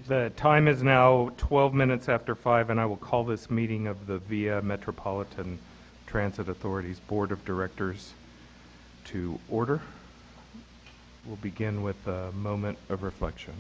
The time is now 12 minutes after 5, and I will call this meeting of the VIA Metropolitan Transit Authority's Board of Directors to order. We'll begin with a moment of reflection.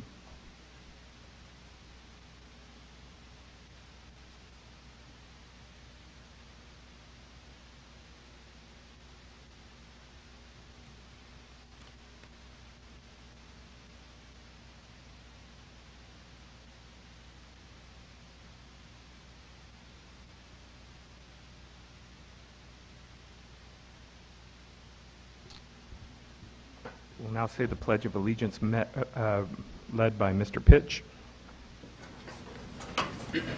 We'll now say the Pledge of Allegiance led by Mr. Pitch.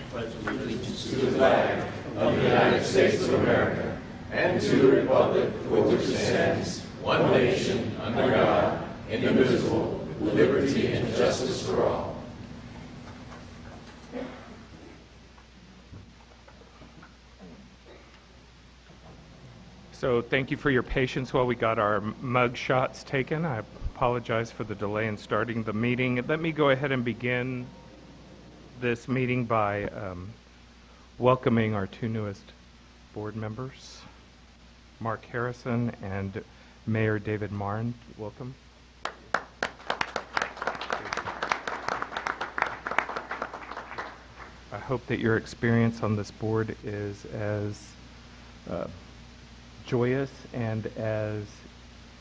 Pledge allegiance to the flag of the United States of America and to the republic for which it stands, one nation, under God, indivisible, with liberty and justice for all. So thank you for your patience while we got our mug shots taken. I apologize for the delay in starting the meeting. Let me go ahead and begin this meeting by welcoming our two newest board members, Mark Harrison and Mayor David Marn. Welcome. I hope that your experience on this board is as joyous and as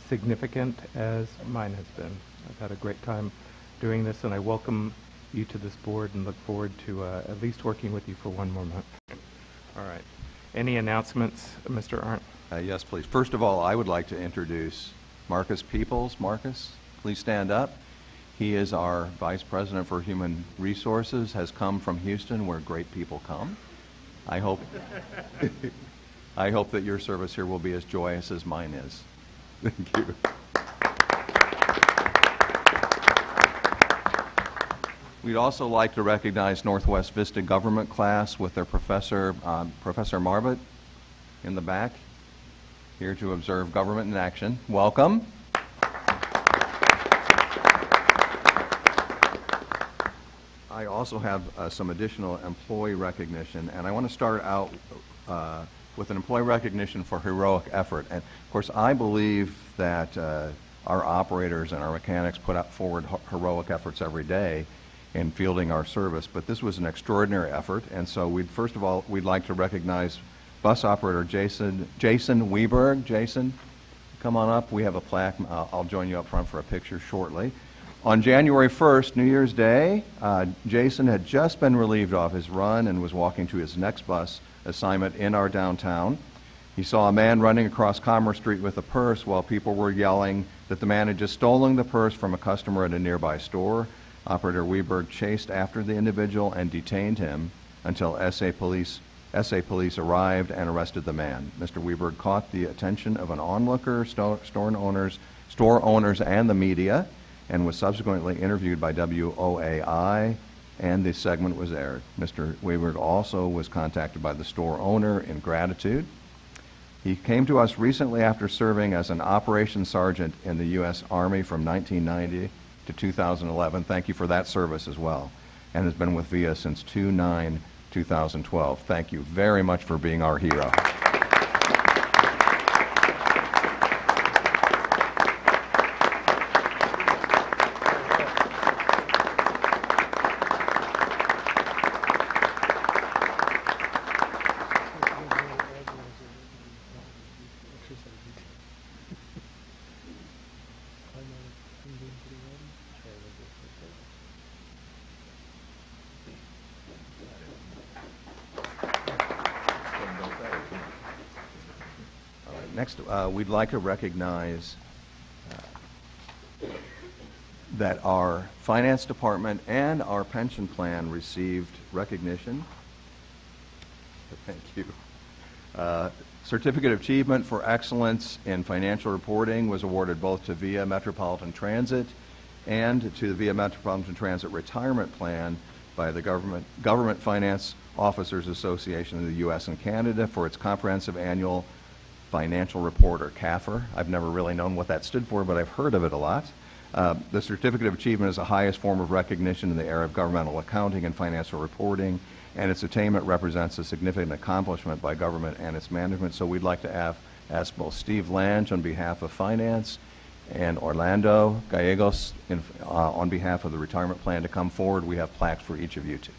significant as mine has been. I've had a great time doing this, and I welcome you to this board and look forward to at least working with you for one more month. All right. Any announcements, Mr. Arndt? Yes, please. First of all, I would like to introduce Marcus Peoples. Marcus, please stand up. He is our Vice President for Human Resources, has come from Houston, where great people come. I hope that your service here will be as joyous as mine is. Thank you. We'd also like to recognize Northwest Vista Government class with their professor, Professor Marvitt, in the back, here to observe government in action. Welcome. I also have some additional employee recognition, and I want to start out with an employee recognition for heroic effort. And of course, I believe that our operators and our mechanics put out forward heroic efforts every day in fielding our service, but this was an extraordinary effort, and so first of all, we'd like to recognize bus operator Jason Weberg. Jason, come on up. We have a plaque. I'll join you up front for a picture shortly. On January 1st, New Year's Day, Jason had just been relieved off his run and was walking to his next bus assignment in our downtown. He saw a man running across Commerce Street with a purse while people were yelling that the man had just stolen the purse from a customer at a nearby store. Operator Weberg chased after the individual and detained him until SA police arrived and arrested the man. Mr. Weberg caught the attention of an onlooker, store owners, and the media, and was subsequently interviewed by WOAI, and the segment was aired. Mr. Weberg also was contacted by the store owner in gratitude. He came to us recently after serving as an operations sergeant in the U.S. Army from 1990 to 2011. Thank you for that service as well, and has been with VIA since 2/9/2012. Thank you very much for being our hero. Next, we'd like to recognize that our finance department and our pension plan received recognition. Thank you. Certificate of Achievement for Excellence in Financial Reporting was awarded both to VIA Metropolitan Transit and to the VIA Metropolitan Transit Retirement Plan by the Government Finance Officers Association of the U.S. and Canada for its comprehensive annual financial report, or CAFR. I've never really known what that stood for, but I've heard of it a lot. The Certificate of Achievement is the highest form of recognition in the area of governmental accounting and financial reporting, and its attainment represents a significant accomplishment by government and its management. So we'd like to ask both Steve Lange on behalf of Finance and Orlando Gallegos on behalf of the retirement plan to come forward. We have plaques for each of you two.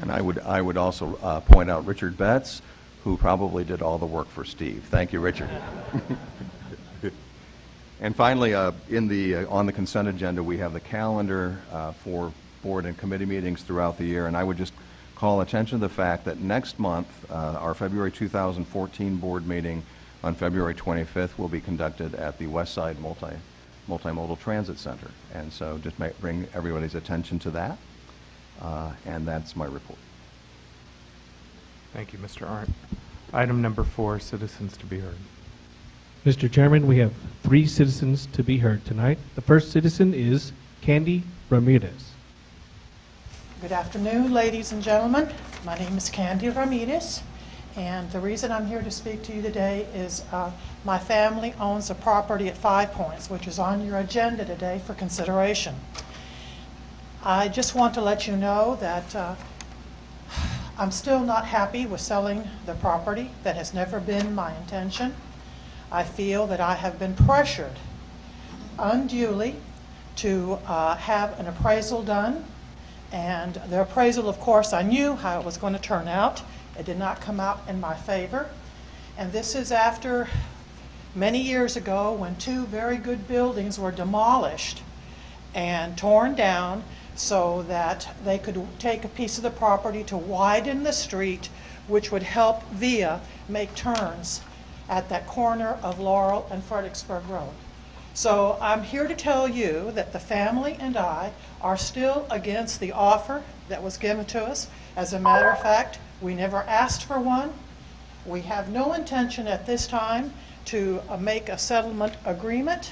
And I would also point out Richard Betts, who probably did all the work for Steve. Thank you, Richard. And finally, on the consent agenda, we have the calendar for board and committee meetings throughout the year. And I would just call attention to the fact that next month, our February 2014 board meeting on February 25th will be conducted at the West Side Multimodal Transit Center. And so just bring everybody's attention to that. And that's my report. Thank you, Mr. Arndt. Item number 4, citizens to be heard. Mr. Chairman, we have 3 citizens to be heard tonight. The first citizen is Candy Ramirez. Good afternoon, ladies and gentlemen. My name is Candy Ramirez, and the reason I'm here to speak to you today is my family owns a property at 5 Points, which is on your agenda today for consideration. I just want to let you know that I'm still not happy with selling the property. That has never been my intention. I feel that I have been pressured unduly to have an appraisal done. And the appraisal, of course, I knew how it was going to turn out. It did not come out in my favor. And this is after many years ago when 2 very good buildings were demolished and torn down so that they could take a piece of the property to widen the street, which would help VIA make turns at that corner of Laurel and Fredericksburg Road. So I'm here to tell you that the family and I are still against the offer that was given to us. As a matter of fact, we never asked for one. We have no intention at this time to make a settlement agreement.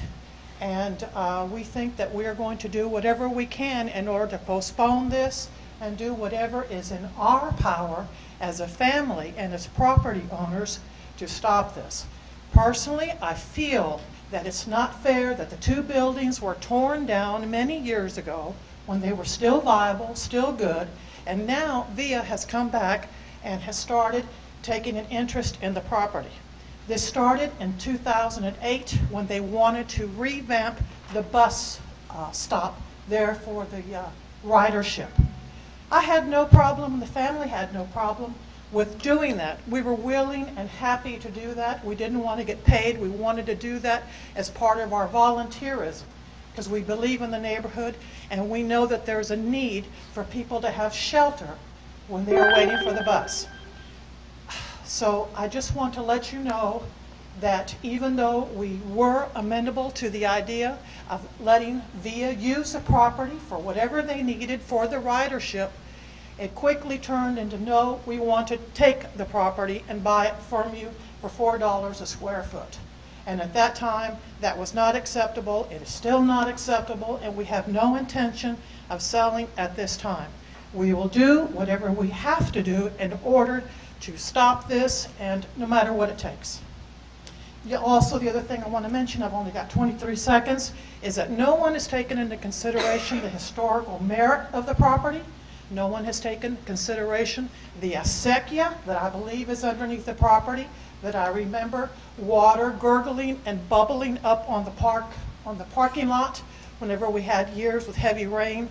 And we think that we are going to do whatever we can in order to postpone this and do whatever is in our power as a family and as property owners to stop this. Personally, I feel that it's not fair that the 2 buildings were torn down many years ago when they were still viable, still good, and now VIA has come back and has started taking an interest in the property. This started in 2008 when they wanted to revamp the bus stop there for the ridership. I had no problem, the family had no problem with doing that. We were willing and happy to do that. We didn't want to get paid. We wanted to do that as part of our volunteerism because we believe in the neighborhood and we know that there's a need for people to have shelter when they are waiting for the bus. So I just want to let you know that even though we were amenable to the idea of letting VIA use the property for whatever they needed for the ridership, it quickly turned into no, we want to take the property and buy it from you for $4 a square foot. And at that time, that was not acceptable. It is still not acceptable, and we have no intention of selling at this time. We will do whatever we have to do in order to stop this, and no matter what it takes. Also, the other thing I want to mention, I've only got 23 seconds, is that no one has taken into consideration the historical merit of the property. No one has taken consideration the acequia that I believe is underneath the property, that I remember water gurgling and bubbling up on the parking lot whenever we had years with heavy rain,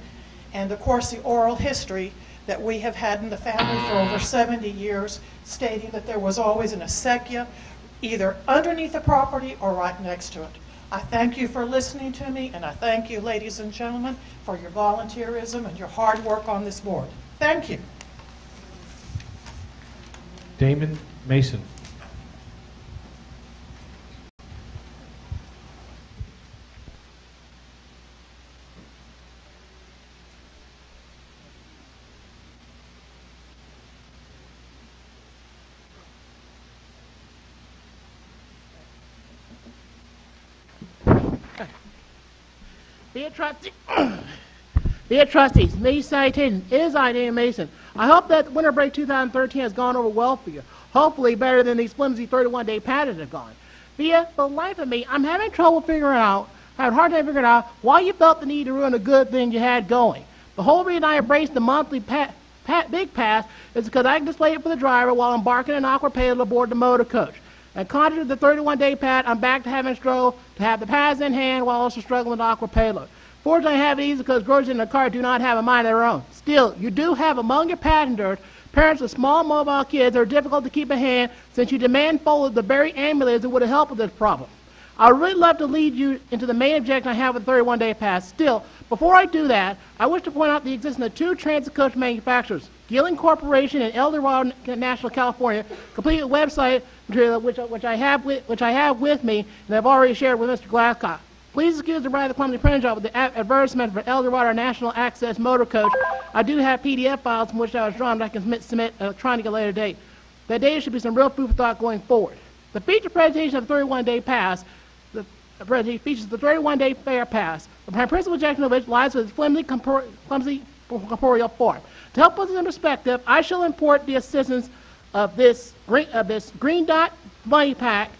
and of course the oral history that we have had in the family for over 70 years, stating that there was always an acequia either underneath the property or right next to it. I thank you for listening to me, and I thank you, ladies and gentlemen, for your volunteerism and your hard work on this board. Thank you. Damon Mason. VIA Trustees, many salutations. It is I, Dan Mason. I hope that winter break 2013 has gone over well for you. Hopefully better than these flimsy 31-day patterns have gone. VIA, for the life of me, I'm having trouble figuring out, having a hard time figuring out why you felt the need to ruin a good thing you had going. The whole reason I embraced the monthly Big Pass is because I can display it for the driver while embarking an awkward payload aboard the motor coach. And contrary to the 31-day pad, I'm back to having struggle to have the pads in hand while also struggling with the awkward payload. Fortunately, I have it easy because groceries in the car do not have a mind of their own. Still, you do have among your passengers parents with small mobile kids that are difficult to keep in hand since you demand folded the very ambulances that would have helped with this problem. I would really love to lead you into the main objection I have with the 31-day pass. Still, before I do that, I wish to point out the existence of two transit coach manufacturers, Gilling Corporation and El Dorado National California, complete with website material which I have with me and I've already shared with Mr. Glasscock. Please excuse the rather clumsy printing job with the advertisement for El Dorado National Access Motor Coach. I do have PDF files from which I was drawn that I can submit electronically at a later date. That data should be some real food for thought going forward. The feature presentation of the 31-day pass, the presentation features the 31-day fair pass, the principal objection of which lies with its clumsy corporeal form. To help put this in perspective, I shall import the assistance of this green dot money pack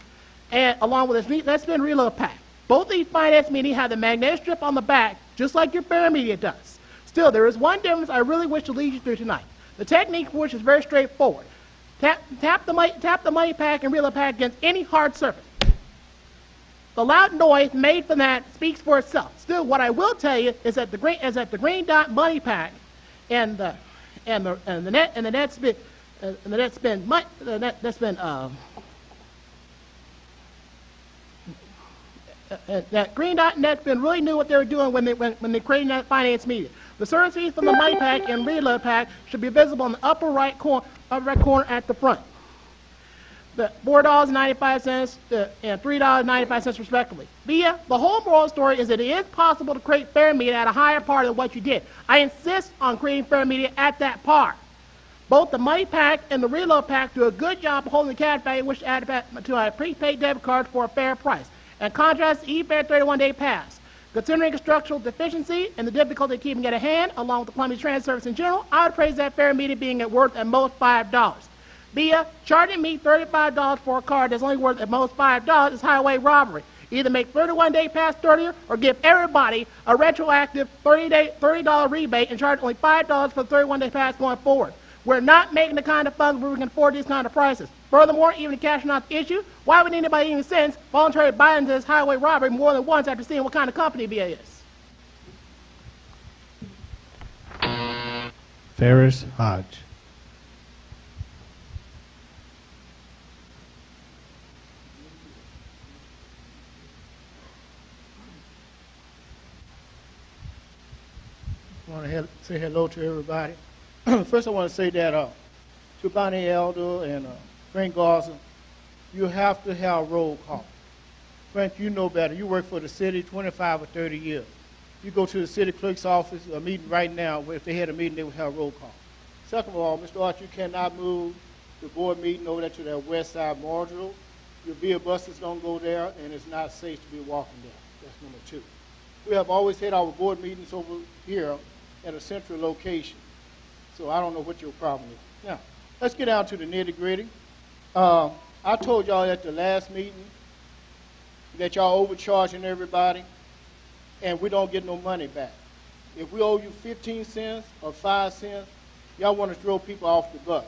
and along with this Let's Spin Reload pack. Both of these finance media have the magnetic strip on the back, just like your fair media does. Still, there is one difference I really wish to lead you through tonight. The technique for which is very straightforward. Tap the money pack and reload pack against any hard surface. The loud noise made from that speaks for itself. Still, what I will tell you is that the green dot money pack and the net that green dot net spin really knew what they were doing when they created that finance media. The service fees from the money pack and reload pack should be visible in the upper right corner at the front. The $4.95 and $3.95 respectively. VIA, the whole moral story is that it is possible to create fair media at a higher par than what you did. I insist on creating fair media at that par. Both the money pack and the reload pack do a good job of holding the cash value which to add to a prepaid debit card for a fair price. In contrast to eFair 31-day pass. Considering its structural deficiency and the difficulty of keeping it at hand, along with the clumsy transit service in general, I would praise that fair media being worth at most $5. VIA, charging me $35 for a card that's only worth at most $5 is highway robbery. Either make 31-day pass dirtier or give everybody a retroactive $30 rebate and charge only $5 for the 31-day pass going forward. We're not making the kind of funds where we can afford these kind of prices. Furthermore, even if cash is not the issue, why would anybody even sense voluntarily buy into this highway robbery more than once after seeing what kind of company VIA is? Ferris Hodge. I want to say hello to everybody. First, I want to say that to Bonnie Elder and Frank Garza, you have to have roll call. Frank, you know better. You work for the city 25 or 30 years. You go to the city clerk's office, a meeting right now, if they had a meeting, they would have roll call. Second of all, Mr. Arch, you cannot move the board meeting over there to that west side module. Your VIA buses don't go there, and it's not safe to be walking there. That's number two. We have always had our board meetings over here at a central location. So I don't know what your problem is. Now, let's get down to the nitty-gritty. I told y'all at the last meeting that y'all overcharging everybody, and we don't get no money back. If we owe you 15 cents or 5 cents, y'all want to throw people off the bus.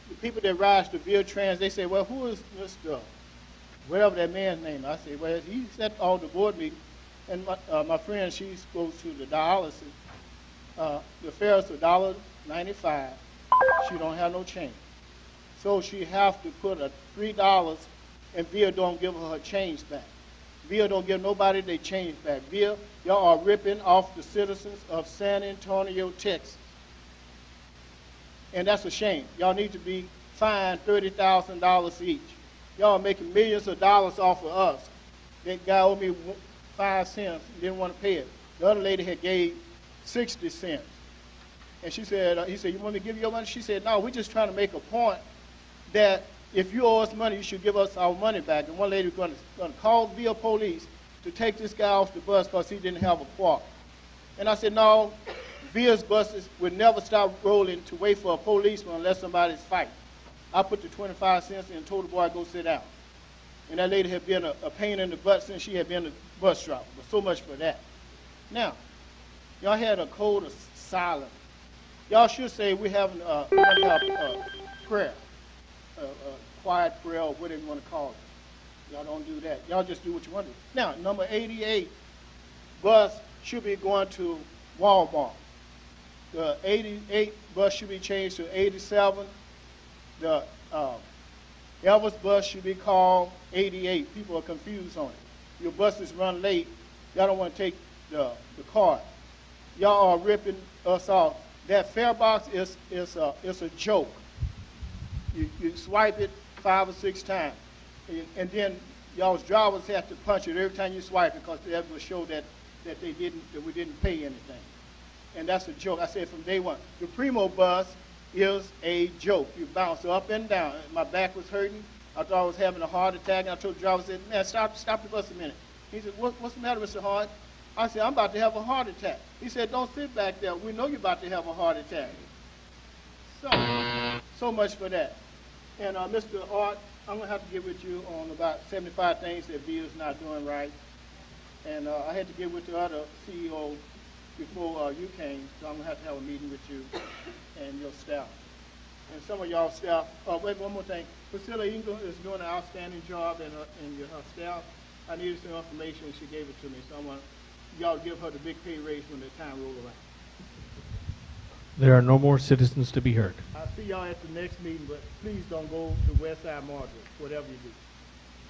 The people that ride the VIA Trans, they say, well, who is Mr. whatever that man's name? I say, well, he's at all the board meetings. And my friend, she goes to the dialysis. The fare is $1.95. She don't have no change. So she have to put a $3 and VIA don't give her change back. VIA don't give nobody their change back. VIA, y'all are ripping off the citizens of San Antonio, Texas. And that's a shame. Y'all need to be fined $30,000 each. Y'all are making millions of dollars off of us. That guy owed me 5 cents, didn't want to pay it. The other lady had gave 60 cents. And she said, he said, you want me to give you your money? She said, no, we're just trying to make a point that if you owe us money, you should give us our money back. And one lady was going to call VIA police to take this guy off the bus because he didn't have a park. And I said, no, VIA's buses would never stop rolling to wait for a policeman unless somebody's fighting. I put the 25 cents in and told the boy, go sit down. And that lady had been a pain in the butt since she had been a bus driver. But so much for that. Now, y'all had a code of silence. Y'all should say we have a prayer, quiet prayer, or whatever you want to call it. Y'all don't do that. Y'all just do what you want to do. Now, number 88, bus should be going to Walmart. The 88 bus should be changed to 87. The Elvis bus should be called 88. People are confused on it. Your buses run late. Y'all don't want to take the card. Y'all are ripping us off. That fare box is a joke. You swipe it 5 or 6 times, and then y'all's drivers have to punch it every time you swipe it because that will show that we didn't pay anything. And that's a joke. I said from day one. The Primo bus is a joke. You bounce up and down. My back was hurting. I thought I was having a heart attack, and I told the driver, I said, man, stop the bus a minute. He said, what's the matter, Mr. Hart? I said, I'm about to have a heart attack. He said, don't sit back there. We know you're about to have a heart attack. So much for that. And Mr. Hart, I'm going to have to get with you on about 75 things that VIA is not doing right. And I had to get with the other CEO before you came, so I'm going to have a meeting with you and your staff. And some of y'all staff, wait, one more thing. Priscilla Ingram is doing an outstanding job and her staff. I needed some information, she gave it to me, so I want y'all to give her the big pay raise when the time rolls around. There are no more citizens to be heard. I'll see y'all at the next meeting, but please don't go to West Side Margaret, whatever you do.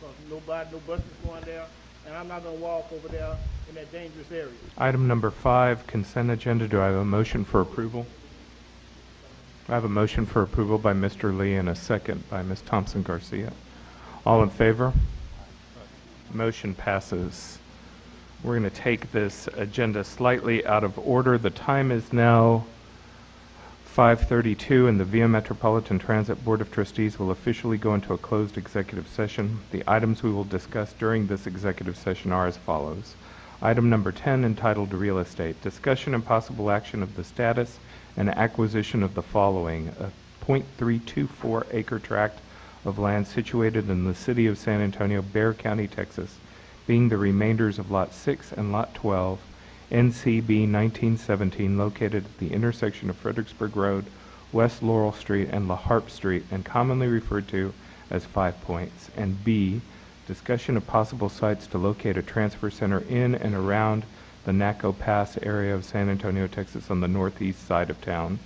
Because no buses going there, and I'm not going to walk over there in that dangerous area. Item number 5, consent agenda. Do I have a motion for approval? I have a motion for approval by Mr. Lee and a second by Ms. Thompson Garcia. All in favor? Motion passes. We're going to take this agenda slightly out of order. The time is now 5:32, and the VIA Metropolitan Transit Board of Trustees will officially go into a closed executive session. The items we will discuss during this executive session are as follows. Item number 10, entitled Real Estate. Discussion and possible action of the status and acquisition of the following: a .324 acre tract of land situated in the city of San Antonio, Bexar County, Texas, being the remainders of Lot 6 and Lot 12, NCB 1917, located at the intersection of Fredericksburg Road, West Laurel Street, and La Harpe Street, and commonly referred to as 5 Points. And B, discussion of possible sites to locate a transfer center in and around the Naco Pass area of San Antonio, Texas, on the northeast side of town,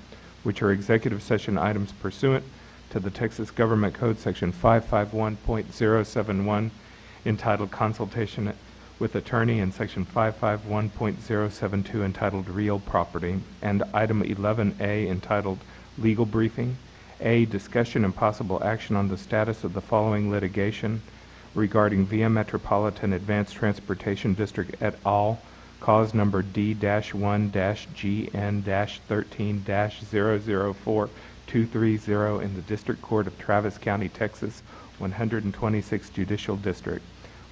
which are executive session items pursuant to the Texas Government Code Section 551.071, entitled Consultation with Attorney, and Section 551.072, entitled Real Property, and Item 11A, entitled Legal Briefing. A, discussion and possible action on the status of the following litigation regarding VIA Metropolitan Advanced Transportation District et al., cause number D-1-GN-13-004-230 in the District Court of Travis County, Texas, 126th Judicial District,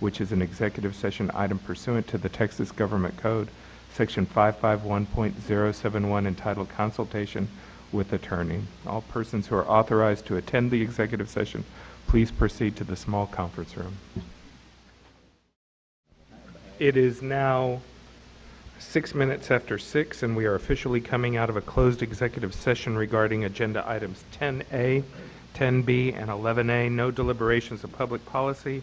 which is an executive session item pursuant to the Texas Government Code, Section 551.071, entitled Consultation with Attorney. All persons who are authorized to attend the executive session, please proceed to the small conference room. It is now 6 minutes after 6, and we are officially coming out of a closed executive session regarding agenda items 10A, 10B, and 11A. No deliberations of public policy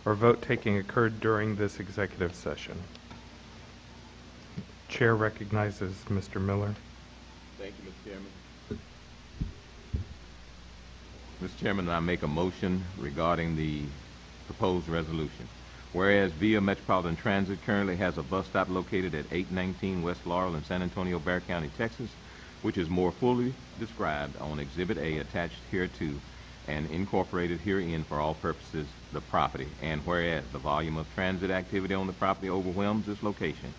or vote taking occurred during this executive session. Chair recognizes Mr. Miller. Thank you, Mr. Chairman. Mr. Chairman, I make a motion regarding the proposed resolution. Whereas VIA Metropolitan Transit currently has a bus stop located at 819 West Laurel in San Antonio, Bexar County, Texas, which is more fully described on Exhibit A attached hereto and incorporated herein for all purposes the property. And whereas the volume of transit activity on the property overwhelms this location,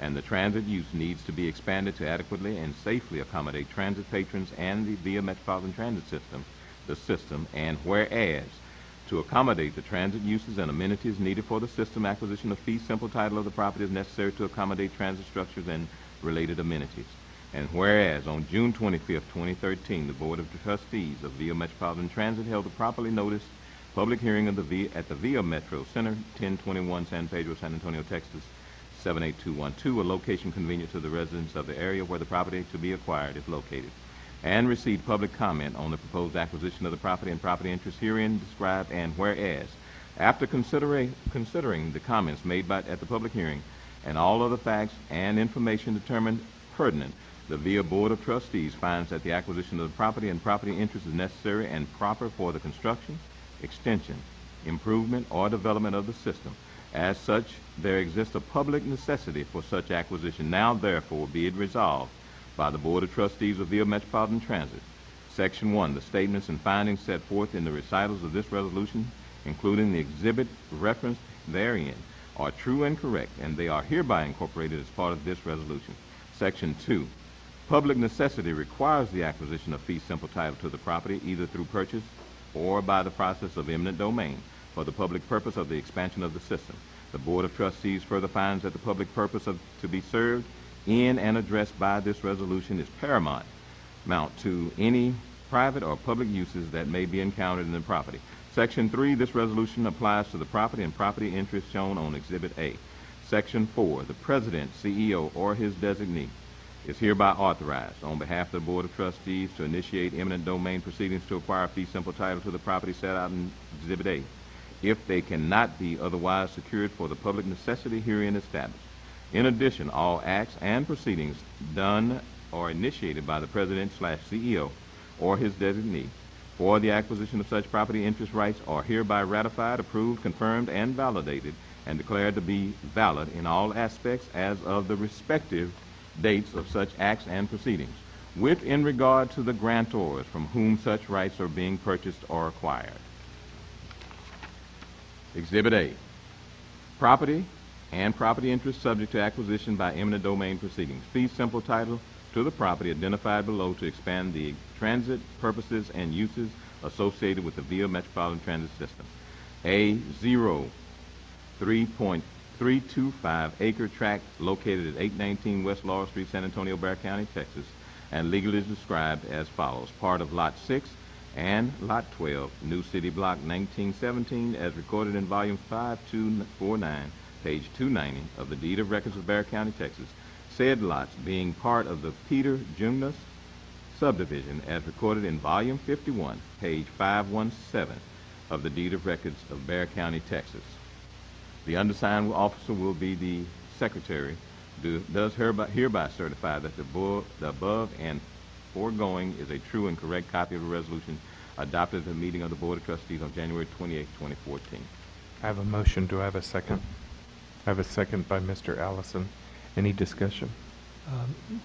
and the transit use needs to be expanded to adequately and safely accommodate transit patrons and the VIA Metropolitan Transit System, and whereas to accommodate the transit uses and amenities needed for the system. Acquisition of fee simple title of the property is necessary to accommodate transit structures and related amenities. And whereas on June 25th, 2013, the Board of Trustees of VIA Metropolitan Transit held a properly noticed public hearing of at the VIA Metro Center, 1021 San Pedro, San Antonio, Texas, 78212, a location convenient to the residents of the area where the property to be acquired is located, and received public comment on the proposed acquisition of the property and property interest herein described. And whereas, after considering the comments made at the public hearing and all other facts and information determined pertinent, the VIA Board of Trustees finds that the acquisition of the property and property interest is necessary and proper for the construction, extension, improvement, or development of the system. As such, there exists a public necessity for such acquisition. Now, therefore, be it resolved by the Board of Trustees of VIA Metropolitan Transit. Section 1, the statements and findings set forth in the recitals of this resolution, including the exhibit referenced therein, are true and correct, and they are hereby incorporated as part of this resolution. Section 2, public necessity requires the acquisition of fee simple title to the property, either through purchase or by the process of eminent domain, for the public purpose of the expansion of the system. The Board of Trustees further finds that the public purpose to be served in and addressed by this resolution is paramount to any private or public uses that may be encountered in the property. Section 3, this resolution applies to the property and property interest shown on Exhibit A. Section 4, the President, CEO, or his designee is hereby authorized on behalf of the Board of Trustees to initiate eminent domain proceedings to acquire fee simple title to the property set out in Exhibit A, if they cannot be otherwise secured for the public necessity herein established. In addition, all acts and proceedings done or initiated by the President/CEO or his designee for the acquisition of such property interest rights are hereby ratified, approved, confirmed, and validated, and declared to be valid in all aspects as of the respective dates of such acts and proceedings, with in regard to the grantors from whom such rights are being purchased or acquired. Exhibit A, property and property interest subject to acquisition by eminent domain proceedings. Fee simple title to the property identified below to expand the transit purposes and uses associated with the VIA Metropolitan Transit System. A 3.325 acre tract located at 819 West Laurel Street, San Antonio, Bexar County, Texas, and legally described as follows: part of Lot 6 and Lot 12, New City Block 1917, as recorded in Volume 5249, page 290 of the Deed of Records of Bexar County, Texas. Said lots being part of the Peter Jumnus subdivision, as recorded in Volume 51, page 517 of the Deed of Records of Bexar County, Texas. The undersigned officer will be the secretary. Does hereby certify that the above and foregoing is a true and correct copy of the resolution adopted at the meeting of the Board of Trustees on January 28, 2014. I have a motion. Do I have a second? I have a second by Mr. Allison. Any discussion?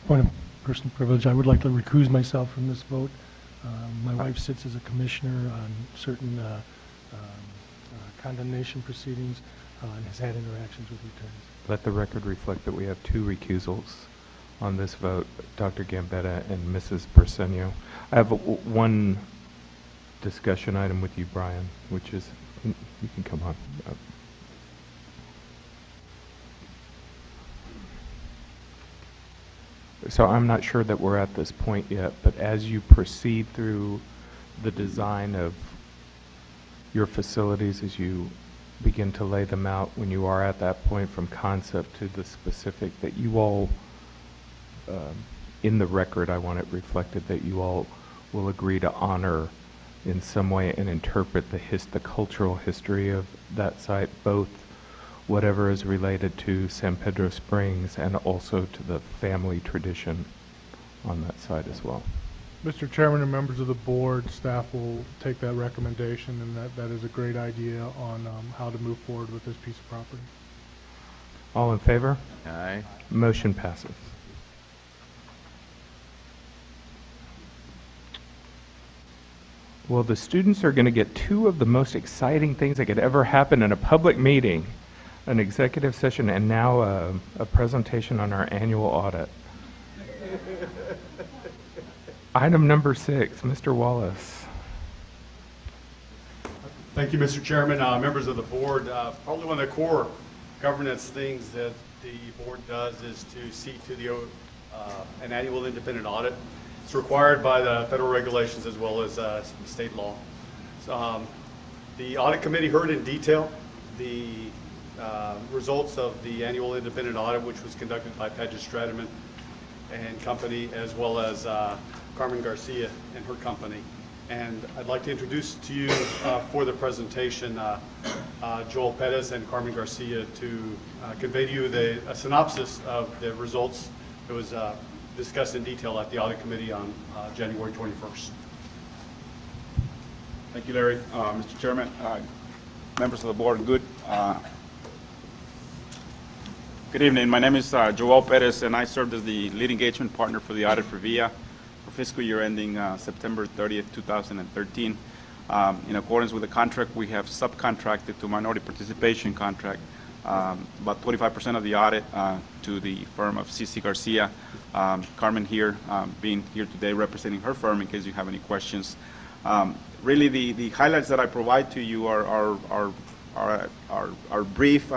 Point of personal privilege, I would like to recuse myself from this vote. My wife sits as a commissioner on certain condemnation proceedings and has had interactions with attorneys. Let the record reflect that we have two recusals on this vote, Dr. Gambetta and Mrs. Bersenio. I have one discussion item with you, Brian, which is, you can come on up. So I'm not sure that we're at this point yet, but as you proceed through the design of your facilities, as you begin to lay them out, when you are at that point from concept to the specific, that you all, in the record, I want it reflected that you all will agree to honor in some way and interpret the cultural history of that site, both whatever is related to San Pedro Springs and also to the family tradition on that side as well. Mr. Chairman and members of the board, staff will take that recommendation, and that is a great idea on how to move forward with this piece of property. All in favor? Aye. Motion passes. Well, the students are going to get two of the most exciting things that could ever happen in a public meeting: an executive session and now a presentation on our annual audit. Item number 6, Mr. Wallace. Thank you, Mr. Chairman, members of the board. Probably one of the core governance things that the board does is to see to an annual independent audit. It's required by the federal regulations as well as state law. So, the audit committee heard in detail the results of the annual independent audit, which was conducted by Paget Strataman and company, as well as Carmen Garcia and her company. And I'd like to introduce to you for the presentation Joel Pettis and Carmen Garcia to convey to you a synopsis of the results that was discussed in detail at the audit committee on January 21st. Thank you, Larry. Mr. Chairman, members of the board, good evening. My name is Joel Pettis, and I served as the lead engagement partner for the audit for VIA for fiscal year ending September 30th, 2013. In accordance with the contract, we have subcontracted to minority participation contract about 25% of the audit to the firm of C.C. Garcia. Carmen here, being here today representing her firm in case you have any questions. Really, the highlights that I provide to you are brief,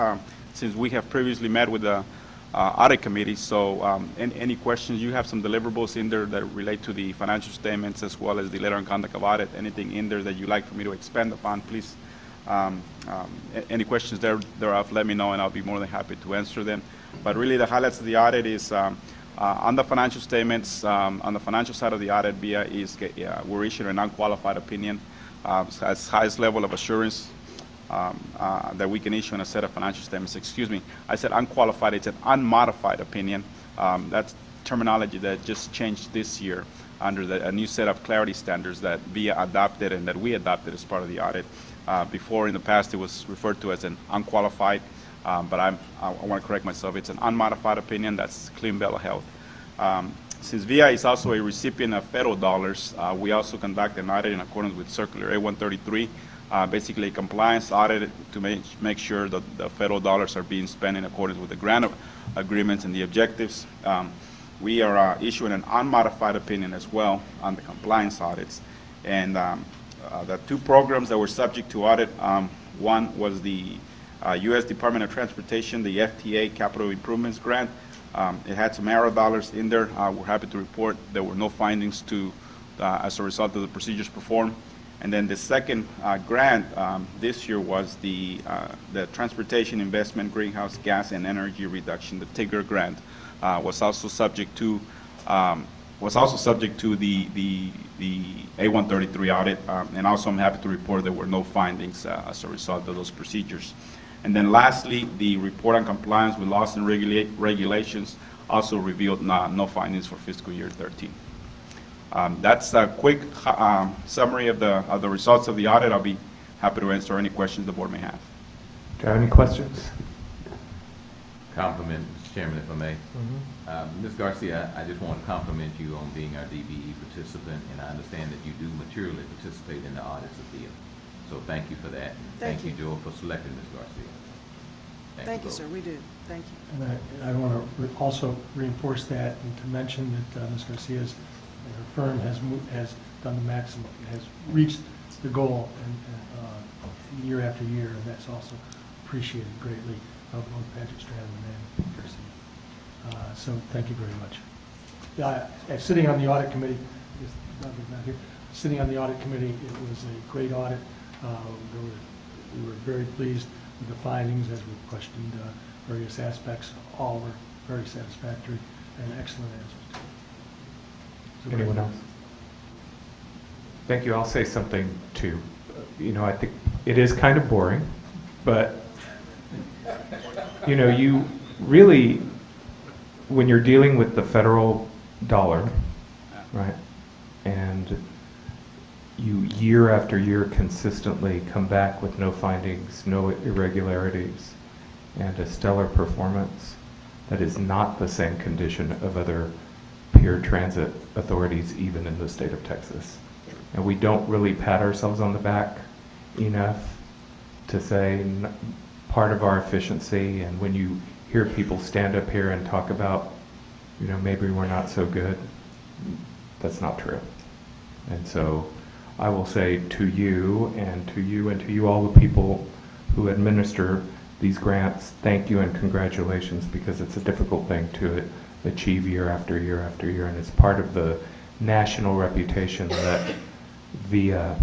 since we have previously met with the audit committee. So any questions, you have some deliverables in there that relate to the financial statements as well as the letter on conduct of audit. Anything in there that you'd like for me to expand upon, please. Any questions thereof, let me know, and I'll be more than happy to answer them. But really, the highlights of the audit is on the financial statements, on the financial side of the audit, VIA we're issuing an unqualified opinion, as highest level of assurance that we can issue on a set of financial statements. Excuse me, I said unqualified, it's an unmodified opinion. That's terminology that just changed this year under a new set of clarity standards that VIA adopted and that we adopted as part of the audit. Before, in the past, it was referred to as an unqualified, but I want to correct myself. It's an unmodified opinion. That's clean bill of health. Since VIA is also a recipient of federal dollars, we also conduct an audit in accordance with Circular A-133, basically a compliance audit to make sure that the federal dollars are being spent in accordance with the grant agreements and the objectives. We are issuing an unmodified opinion as well on the compliance audits. And the two programs that were subject to audit, one was the U.S. Department of Transportation, the FTA Capital Improvements Grant. It had some arrow dollars in there. We're happy to report there were no findings as a result of the procedures performed. And then the second grant this year was the Transportation Investment Greenhouse Gas and Energy Reduction, the TIGR grant, was also subject to the A-133 audit, and also I'm happy to report there were no findings as a result of those procedures. And then lastly, the report on compliance with laws and regulations also revealed no findings for fiscal year 13. That's a quick summary of the results of the audit. I'll be happy to answer any questions the board may have. Do you have any questions? Compliment, Mr. Chairman, if I may. Ms. Garcia, I just want to compliment you on being our DBE participant, and I understand that you do materially participate in the audits of VIA. So thank you for that. Thank you, Joel, for selecting Ms. Garcia. Thank you, sir. We do. Thank you. And I want to also reinforce that and to mention that Ms. Garcia's her firm has done the maximum, has reached the goal and year after year, and that's also appreciated greatly of both Paget Strataman and Garcia. So thank you very much. Sitting on the audit committee, not here. Sitting on the audit committee, it was a great audit. We were very pleased with the findings as we questioned various aspects. All were very satisfactory and excellent answers. So anyone else? Thank you. I'll say something too. I think it is kind of boring, but you really, when you're dealing with the federal dollar, right, and you year after year consistently come back with no findings, no irregularities, and a stellar performance, that is not the same condition of other peer transit authorities, even in the state of Texas. And we don't really pat ourselves on the back enough to say part of our efficiency, and when you hear people stand up here and talk about, maybe we're not so good, that's not true. And so I will say to you and to you and to you, all the people who administer these grants, thank you and congratulations, because it's a difficult thing to achieve year after year after year, and it's part of the national reputation that VIA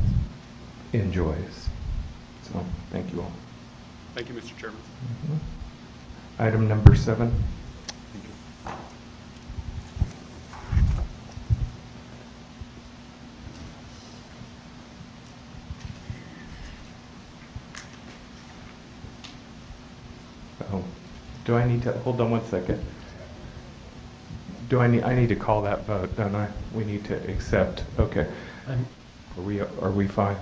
enjoys. So, thank you all. Thank you, Mr. Chairman. Item number 7. Oh, do I need to, hold on one second. I need to call that vote, don't I? We need to accept, okay. Are we fine?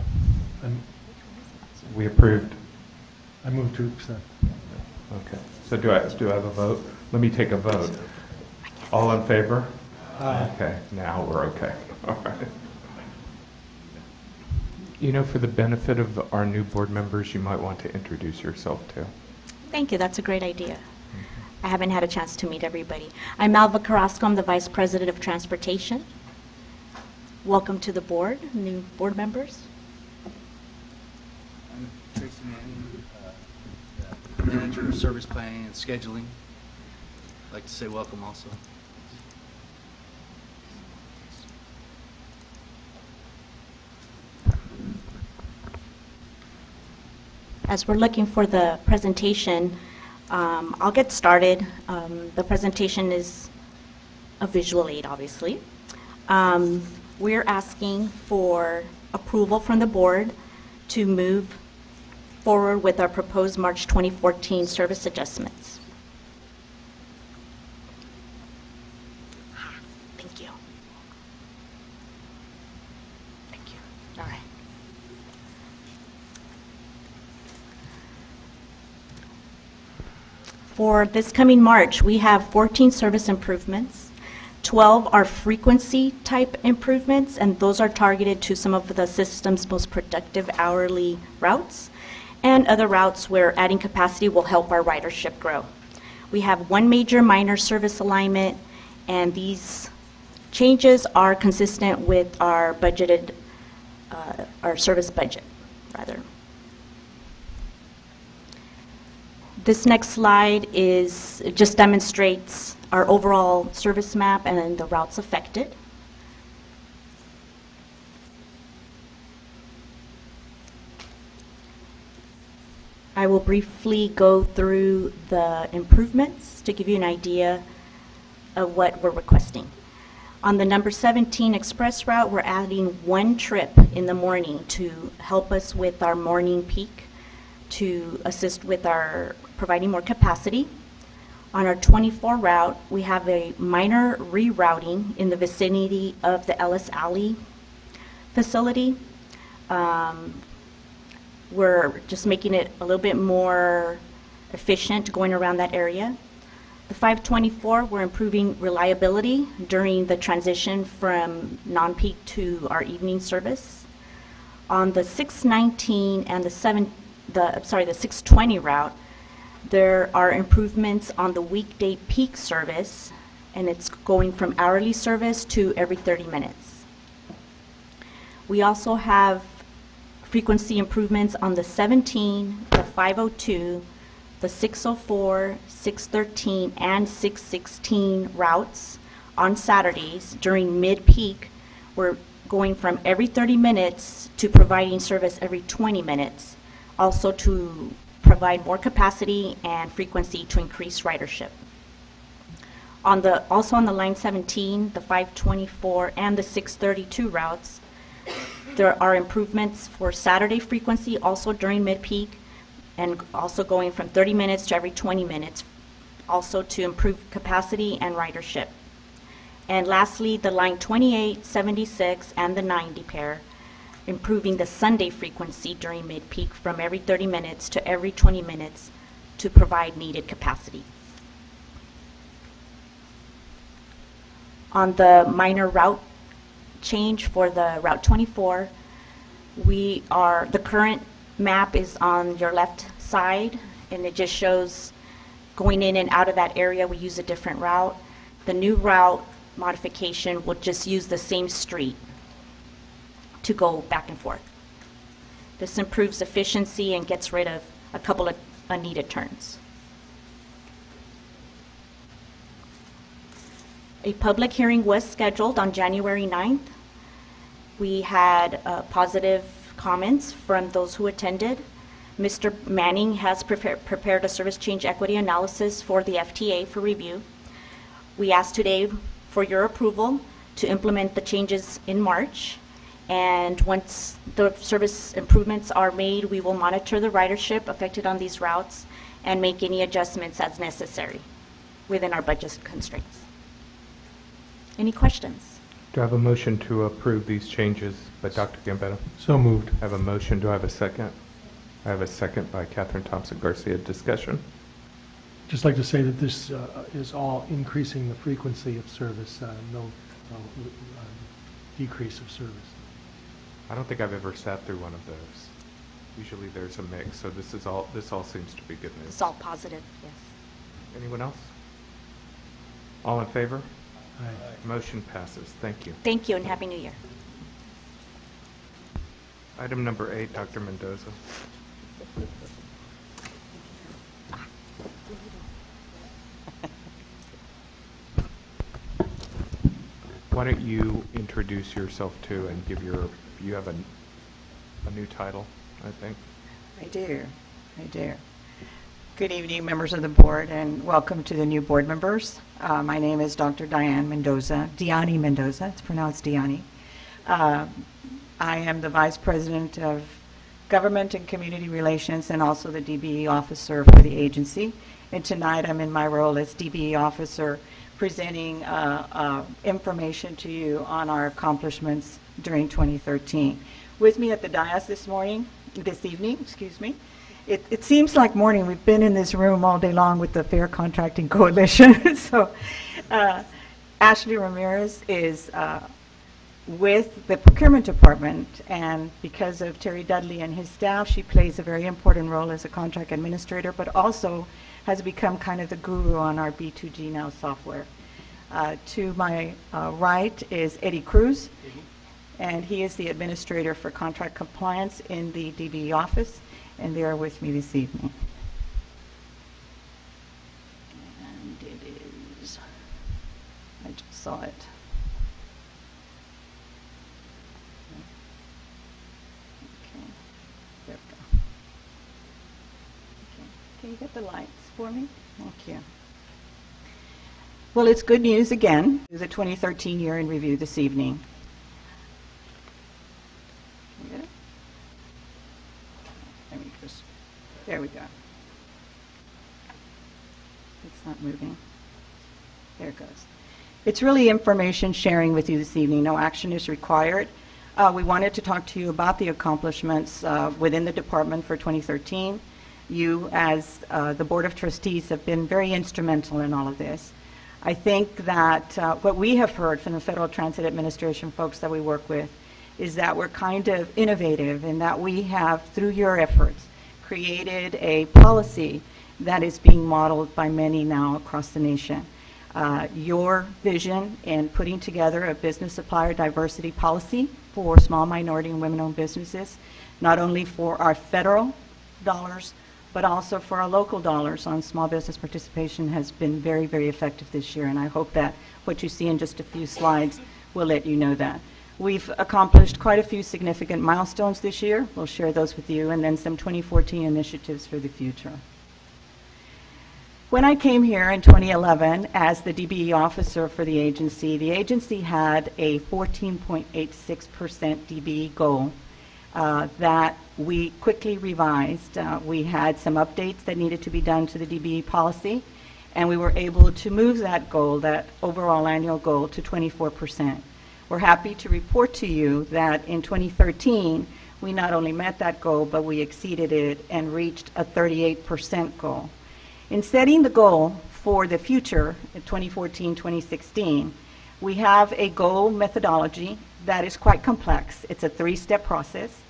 We approved? I move to accept. Okay, so do I have a vote? Let me take a vote. All in favor? Aye. Okay, now we're okay. All right. You know, for the benefit of our new board members, you might want to introduce yourself too. Thank you. That's a great idea. I haven't had a chance to meet everybody. I'm Alva Carrasco. I'm the Vice President of Transportation. Welcome to the board, new board members. I'm Tracy Manning, Manager of Service Planning and Scheduling. I'd like to say welcome also. As we're looking for the presentation, I'll get started. The presentation is a visual aid, obviously. We're asking for approval from the board to move forward with our proposed March 2014 service adjustments. Thank you. Thank you. All right. For this coming March, we have 14 service improvements. 12 are frequency type improvements, and those are targeted to some of the system's most productive hourly routes and other routes where adding capacity will help our ridership grow. We have one major minor service alignment, and these changes are consistent with our budgeted, our service budget, rather. This next slide just demonstrates our overall service map and the routes affected. I will briefly go through the improvements to give you an idea of what we're requesting. On the number 17 express route, we're adding one trip in the morning to help us with our morning peak, to assist with our providing more capacity. On our 24 route, we have a minor rerouting in the vicinity of the Ellis Alley facility. We're just making it a little bit more efficient going around that area. The 524, we're improving reliability during the transition from non-peak to our evening service. On the 619 and the 620 route, there are improvements on the weekday peak service, and it's going from hourly service to every 30 minutes. We also have frequency improvements on the 17, the 502, the 604, 613, and 616 routes on Saturdays during mid-peak. We're going from every 30 minutes to providing service every 20 minutes, also to provide more capacity and frequency to increase ridership. Also on the line 17, the 524, and the 632 routes, there are improvements for Saturday frequency also during mid-peak, and also going from 30 minutes to every 20 minutes, also to improve capacity and ridership. And lastly, the line 28, 76, and the 90 pair, improving the Sunday frequency during mid-peak from every 30 minutes to every 20 minutes to provide needed capacity. On the minor route change for the Route 24, the current map is on your left side, and it just shows going in and out of that area. We use a different route. The new route modification will just use the same street. to go back and forth. This improves efficiency and gets rid of a couple of unneeded turns. A public hearing was scheduled on January 9th. We had positive comments from those who attended. Mr. Manning has prepared a service change equity analysis for the FTA for review. We asked today for your approval to implement the changes in March. And once the service improvements are made, we will monitor the ridership affected on these routes and make any adjustments as necessary within our budget constraints. Any questions? Do I have a motion to approve these changes by Dr. Gambetta? So moved. I have a motion. Do I have a second? I have a second by Catherine Thompson Garcia. Discussion? Just like to say that this is all increasing the frequency of service, no decrease of service. I don't think I've ever sat through one of those. Usually there's a mix, so this all seems to be good news. It's all positive, yes. Anyone else? All in favor? Aye. Motion passes. Thank you. Thank you and Happy New Year. Item number 8, Dr. Mendoza. Why don't you introduce yourself too and give you have a new title, I think. I do. Good evening, members of the board, and welcome to the new board members. My name is Dr. Diane Mendoza, Diani Mendoza, it's pronounced Diani. I am the Vice President of Government and Community Relations and also the DBE Officer for the agency. And tonight I'm in my role as DBE Officer presenting information to you on our accomplishments during 2013. With me at the dais this evening, it seems like morning. We've been in this room all day long with the Fair Contracting Coalition. So Ashley Ramirez is with the procurement department, and because of Terry Dudley and his staff, she plays a very important role as a contract administrator, but also has become kind of the guru on our B2G Now software. To my right is Eddie Cruz, and he is the administrator for contract compliance in the DBE office, and they are with me this evening. And it is, I just saw it. Okay, there we go. Okay. Can you get the lights for me? Thank you. Well, it's good news again. The 2013 year in review this evening. Can you get it? Let me just, there we go. It's not moving. There it goes. It's really information sharing with you this evening. No action is required. We wanted to talk to you about the accomplishments within the department for 2013. You, as the Board of Trustees, have been very instrumental in all of this. I think that what we have heard from the Federal Transit Administration folks that we work with is that we're kind of innovative in that we have, through your efforts, created a policy that is being modeled by many now across the nation. Your vision in putting together a business supplier diversity policy for small minority and women-owned businesses, not only for our federal dollars, but also for our local dollars on small business participation, has been very, very effective this year. And I hope that what you see in just a few slides will let you know that. We've accomplished quite a few significant milestones this year. We'll share those with you, and then some 2014 initiatives for the future. When I came here in 2011 as the DBE officer for the agency had a 14.86% DBE goal that we quickly revised. We had some updates that needed to be done to the DBE policy, and we were able to move that goal, that overall annual goal, to 24%. We're happy to report to you that in 2013, we not only met that goal, but we exceeded it and reached a 38% goal. In setting the goal for the future, in 2014-2016, we have a goal methodology that is quite complex. It's a 3-step process.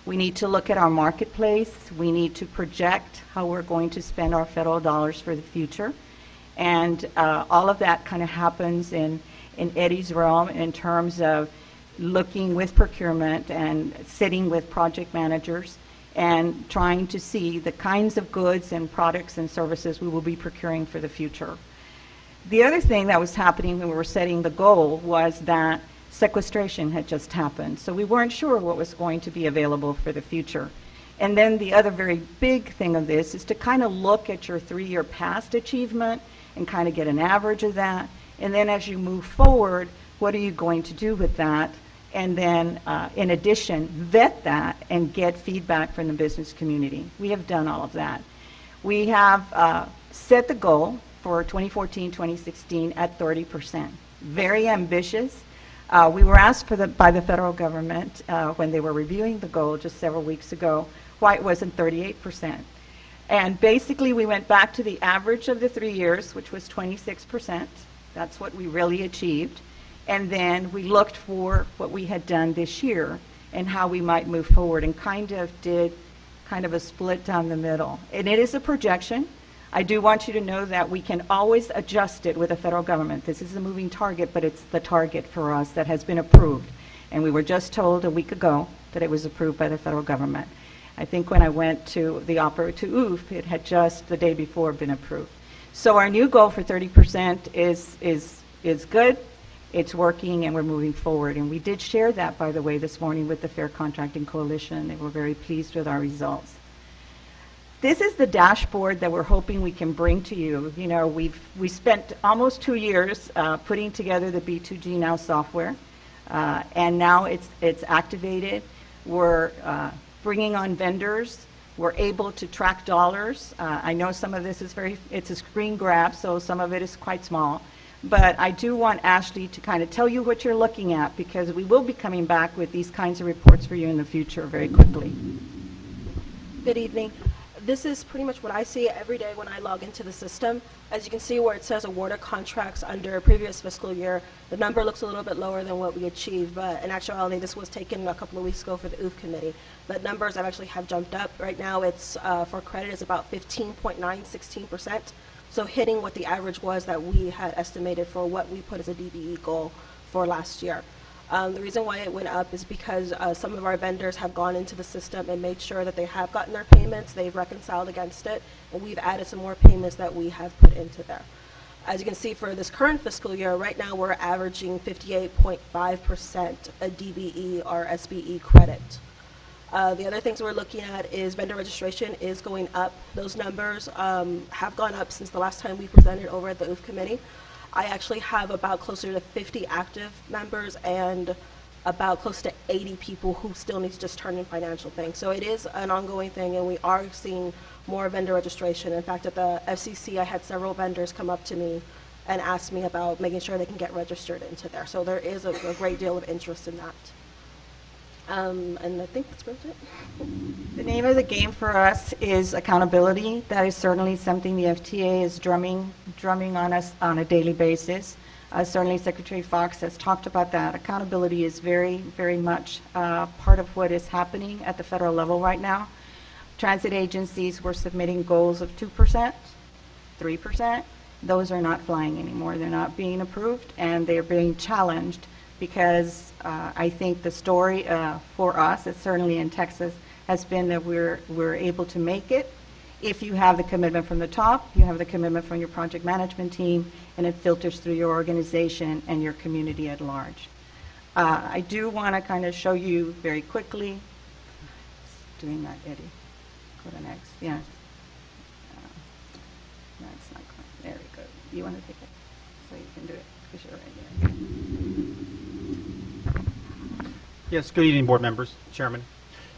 We need to look at our marketplace. We need to project how we're going to spend our federal dollars for the future. And all of that kind of happens in Eddie's realm in terms of looking with procurement and sitting with project managers and trying to see the kinds of goods and products and services we will be procuring for the future. The other thing that was happening when we were setting the goal was that sequestration had just happened, so we weren't sure what was going to be available for the future. And then the other very big thing of this is to kind of look at your 3-year past achievement and kind of get an average of that. And then as you move forward, what are you going to do with that? And then, in addition, vet that and get feedback from the business community. We have done all of that. We have set the goal for 2014-2016 at 30%. Very ambitious. We were asked by the federal government when they were reviewing the goal just several weeks ago why it wasn't 38%. And basically we went back to the average of the 3 years, which was 26%. That's what we really achieved. And then we looked for what we had done this year and how we might move forward, and kind of did kind of a split down the middle. And it is a projection. I do want you to know that we can always adjust it with the federal government. This is a moving target, but it's the target for us that has been approved. And we were just told a week ago that it was approved by the federal government. I think when I went to the OOF, it had just the day before been approved. So our new goal for 30% is good. It's working, and we're moving forward. And we did share that, by the way, this morning with the Fair Contracting Coalition. They were very pleased with our results. This is the dashboard that we're hoping we can bring to you. You know, we spent almost 2 years putting together the B2G Now software, and now it's activated. We're bringing on vendors. We're able to track dollars. I know some of this is it's a screen grab, so some of it is quite small. But I do want Ashley to kind of tell you what you're looking at, because we will be coming back with these kinds of reports for you in the future very quickly. Good evening. This is pretty much what I see every day when I log into the system. As you can see where it says awarded contracts under a previous fiscal year, the number looks a little bit lower than what we achieved, but in actuality this was taken a couple of weeks ago for the OOF committee. The numbers have jumped up. Right now it's for credit is about 15.916%. So hitting what the average was that we had estimated for what we put as a DBE goal for last year. The reason why it went up is because some of our vendors have gone into the system and made sure that they have gotten their payments, they've reconciled against it, and we've added some more payments that we have put into there. As you can see for this current fiscal year, right now we're averaging 58.5% a DBE or SBE credit. The other things we're looking at is vendor registration is going up. Those numbers have gone up since the last time we presented over at the OOF committee. I actually have about closer to 50 active members and about close to 80 people who still need to just turn in financial things. So it is an ongoing thing, and we are seeing more vendor registration. In fact, at the FCC, I had several vendors come up to me and ask me about making sure they can get registered into there. So there is a great deal of interest in that. And I think that's pretty much it. The name of the game for us is accountability. That is certainly something the FTA is drumming on us on a daily basis. Certainly Secretary Fox has talked about that. Accountability is very, very much part of what is happening at the federal level right now. Transit agencies were submitting goals of 2%, 3%. Those are not flying anymore. They're not being approved, and they're being challenged because I think the story for us, certainly in Texas, has been that we're able to make it if you have the commitment from the top, you have the commitment from your project management team, and it filters through your organization and your community at large. I do want to kind of show you very quickly, doing that, Eddie. Go to next, yeah. No, it's not quite, there we go. You want to take it so you can do it, because you're right there. Yes, good evening, board members, chairman.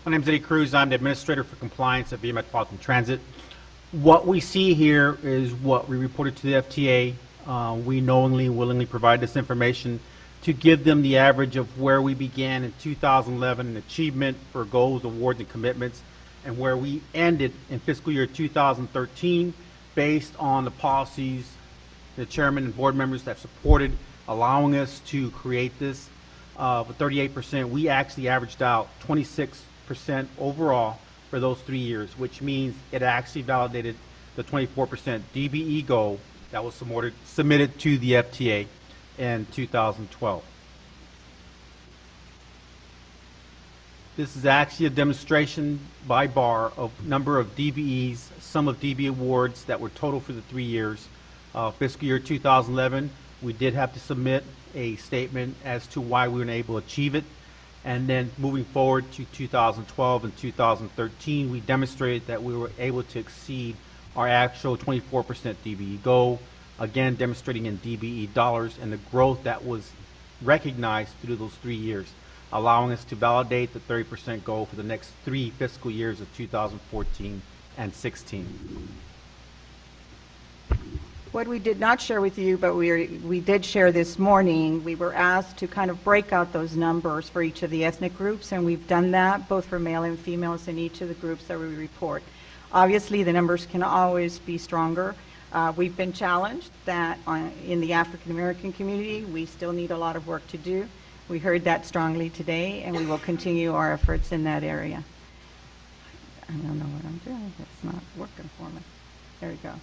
My name is Eddie Cruz. I'm the administrator for compliance at VIA Metropolitan Transit. What we see here is what we reported to the FTA. We knowingly, willingly provide this information to give them the average of where we began in 2011 in achievement for goals, awards, and commitments, and where we ended in fiscal year 2013 based on the policies the chairman and board members have supported, allowing us to create this. With 38%, we actually averaged out 26% overall for those 3 years, which means it actually validated the 24% DBE goal that was submitted to the FTA in 2012. This is actually a demonstration by bar of number of DBEs, sum of DBE awards that were total for the 3 years. Fiscal year 2011, we did have to submit a statement as to why we were able to achieve it. And then moving forward to 2012 and 2013, we demonstrated that we were able to exceed our actual 24% DBE goal, again demonstrating in DBE dollars and the growth that was recognized through those 3 years, allowing us to validate the 30% goal for the next 3 fiscal years of 2014 and 16. What we did not share with you, but we did share this morning, we were asked to kind of break out those numbers for each of the ethnic groups, and we've done that both for male and females in each of the groups that we report. Obviously, the numbers can always be stronger. We've been challenged that in the African American community, we still need a lot of work to do. We heard that strongly today, and we will continue our efforts in that area. I don't know what I'm doing. It's not working for me. There we go.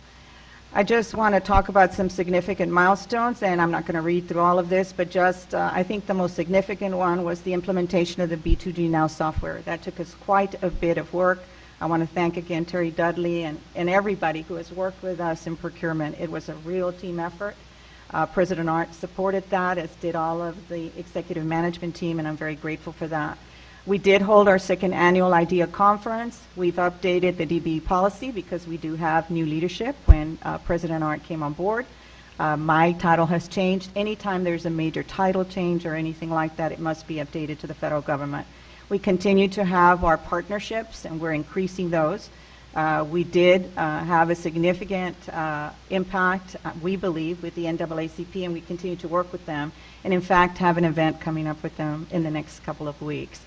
I just want to talk about some significant milestones, and I'm not going to read through all of this, but just I think the most significant one was the implementation of the B2G Now software. That took us quite a bit of work. I want to thank again Terry Dudley and everybody who has worked with us in procurement. It was a real team effort. President Art supported that, as did all of the executive management team, and I'm very grateful for that. We did hold our second annual IDEA conference. We've updated the DBE policy because we do have new leadership when President Art came on board. My title has changed. Anytime there's a major title change or anything like that, it must be updated to the federal government. We continue to have our partnerships, and we're increasing those. We did have a significant impact, we believe, with the NAACP, and we continue to work with them, and in fact have an event coming up with them in the next couple of weeks.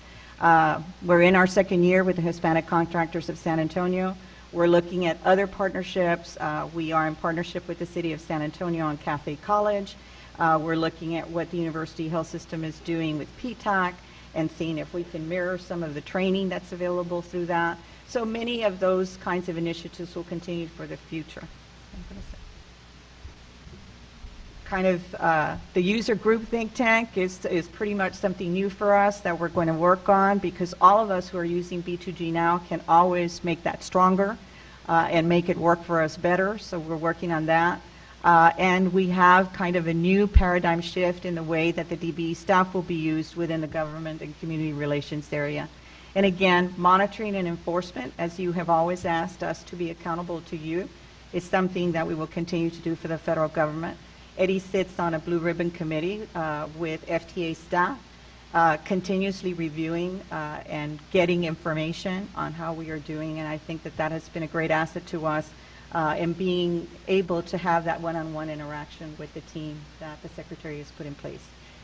We're in our second year with the Hispanic Contractors of San Antonio. We're looking at other partnerships. We are in partnership with the City of San Antonio on Cafe College. We're looking at what the University Health System is doing with PTAC and seeing if we can mirror some of the training that's available through that. So many of those kinds of initiatives will continue for the future. Kind of the user group think tank is pretty much something new for us that we're going to work on, because all of us who are using B2G Now can always make that stronger and make it work for us better. So we're working on that. And we have kind of a new paradigm shift in the way that the DBE staff will be used within the government and community relations area. And again, monitoring and enforcement, as you have always asked us to be accountable to you, is something that we will continue to do for the federal government. Eddie sits on a blue ribbon committee with FTA staff, continuously reviewing and getting information on how we are doing, and I think that that has been a great asset to us in being able to have that one-on-one interaction with the team that the Secretary has put in place.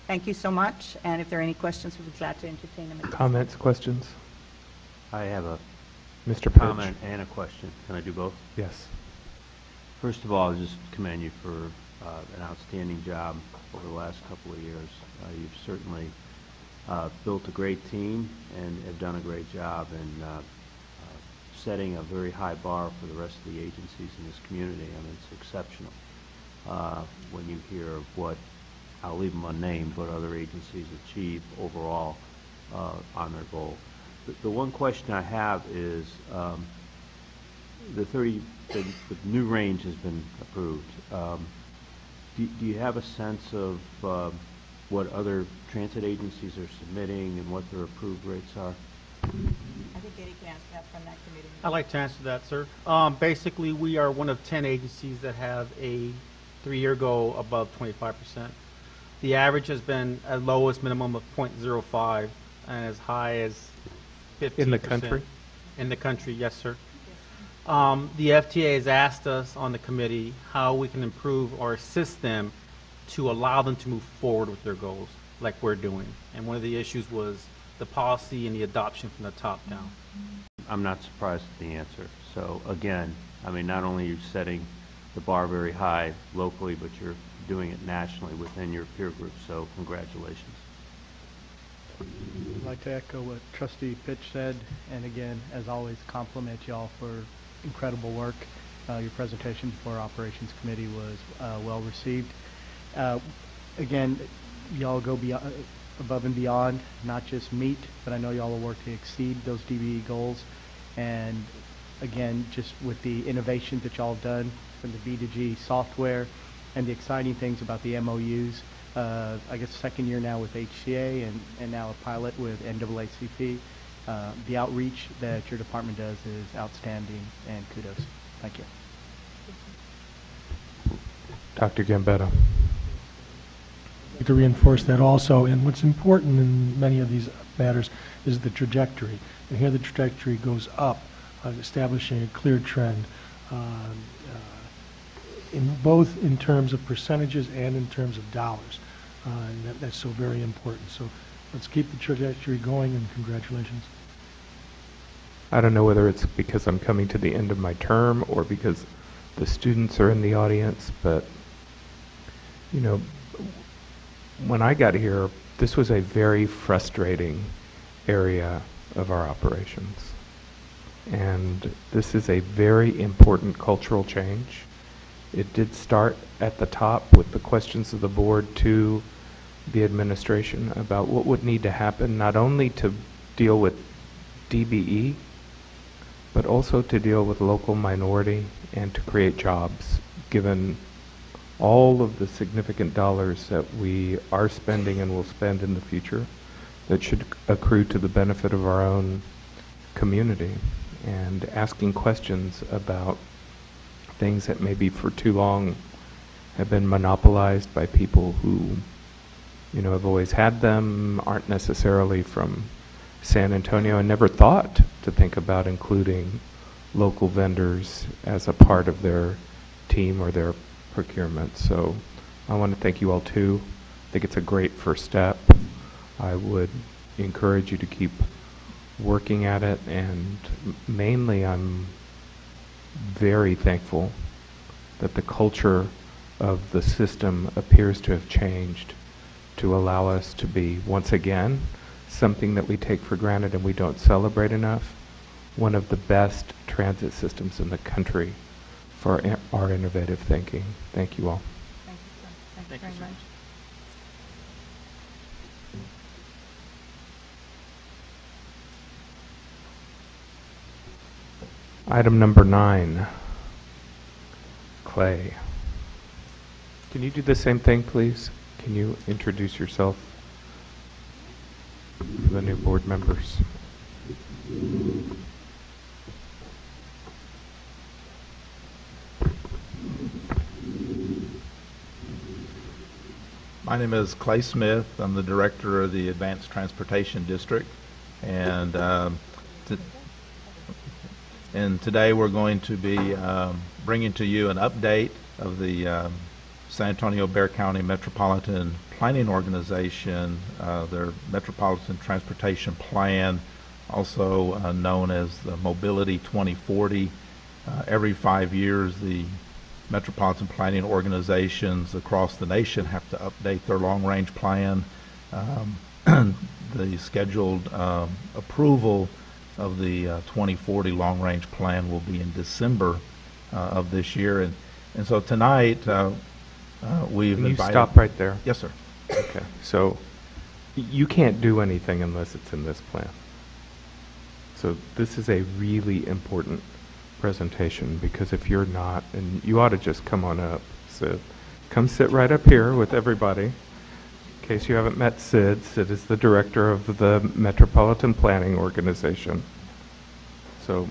Thank you so much, and if there are any questions, we'll be glad to entertain them. Comments, questions? I have a Mr. comment and a question. Can I do both? Yes. First of all, I just commend you for an outstanding job over the last couple of years. You've certainly built a great team and have done a great job in setting a very high bar for the rest of the agencies in this community. I mean, it's exceptional when you hear of what, I'll leave them unnamed, but other agencies achieve overall on their goal. The one question I have is the new range has been approved. Do you have a sense of what other transit agencies are submitting and what their approved rates are? I think Eddie can answer that from that committee. I'd like to answer that, sir. Basically, we are one of 10 agencies that have a 3-year goal above 25%. The average has been as low as minimum of 0.05 and as high as 15%. In the country? In the country, yes, sir. The FTA has asked us on the committee how we can improve or assist them to allow them to move forward with their goals like we're doing. And one of the issues was the policy and the adoption from the top down. I'm not surprised at the answer. So again, I mean, not only are you setting the bar very high locally, but you're doing it nationally within your peer group. So congratulations. I'd like to echo what Trustee Pitch said, and again, as always, compliment y'all for incredible work. Your presentation before our Operations Committee was well received. Again, y'all go beyond, above and beyond, not just meet, but I know y'all will work to exceed those DBE goals. And again, just with the innovation that y'all have done from the B2G software and the exciting things about the MOUs, I guess second year now with HCA and now a pilot with NAACP. The outreach that your department does is outstanding, and kudos. Thank you. Dr. Gambetta. I'd like to reinforce that also, and what's important in many of these matters is the trajectory. And here the trajectory goes up, establishing a clear trend in both in terms of percentages and in terms of dollars. And that's so very important. So let's keep the trajectory going, and congratulations. I don't know whether it's because I'm coming to the end of my term or because the students are in the audience, but you know, when I got here, this was a very frustrating area of our operations. And this is a very important cultural change. It did start at the top with the questions of the board to the administration about what would need to happen, not only to deal with DBE, but also to deal with local minority and to create jobs, given all of the significant dollars that we are spending and will spend in the future that should accrue to the benefit of our own community, and asking questions about things that maybe for too long have been monopolized by people who, you know, have always had them, aren't necessarily from San Antonio, and never thought to think about including local vendors as a part of their team or their procurement. So I want to thank you all too. I think it's a great first step. I would encourage you to keep working at it, and mainly I'm very thankful that the culture of the system appears to have changed to allow us to be, once again, something that we take for granted and we don't celebrate enough, one of the best transit systems in the country for our innovative thinking. Thank you all. Thank you, sir. Thank you very much. Item number 9, Clay. Can you do the same thing, please? Can you introduce yourself to the new board members? My name is Clay Smith. I'm the director of the Advanced Transportation District, and today we're going to be bringing to you an update of the San Antonio-Bexar County Metropolitan Planning Organization, their Metropolitan Transportation Plan, also known as the Mobility 2040. Every 5 years, the Metropolitan Planning Organizations across the nation have to update their long-range plan. The scheduled approval of the 2040 long-range plan will be in December of this year, and so tonight we've invited. Can you stop right there? Yes, sir. Okay, so you can't do anything unless it's in this plan. So this is a really important presentation, because if you're not, and you ought to just come on up. So come sit right up here with everybody. In case you haven't met Sid, Sid is the director of the Metropolitan Planning Organization. So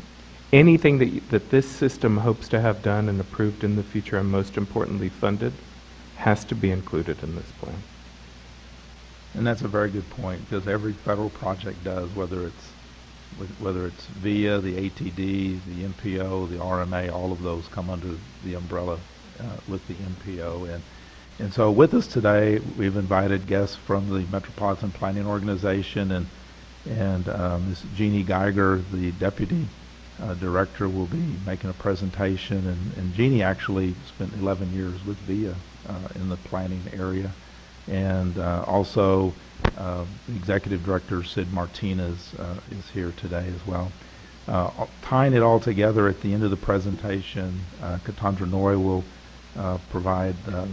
anything that this system hopes to have done and approved in the future, and most importantly funded, has to be included in this plan. And that's a very good point, because every federal project does, whether it's VIA, the ATD, the MPO, the RMA, all of those come under the umbrella with the MPO. And so with us today, we've invited guests from the Metropolitan Planning Organization, and Ms. Jeannie Geiger, the Deputy Director, will be making a presentation. And Jeannie actually spent 11 years with VIA in the planning area. And also the Executive Director, Sid Martinez, is here today as well. Tying it all together at the end of the presentation, Katandra Noy will provide the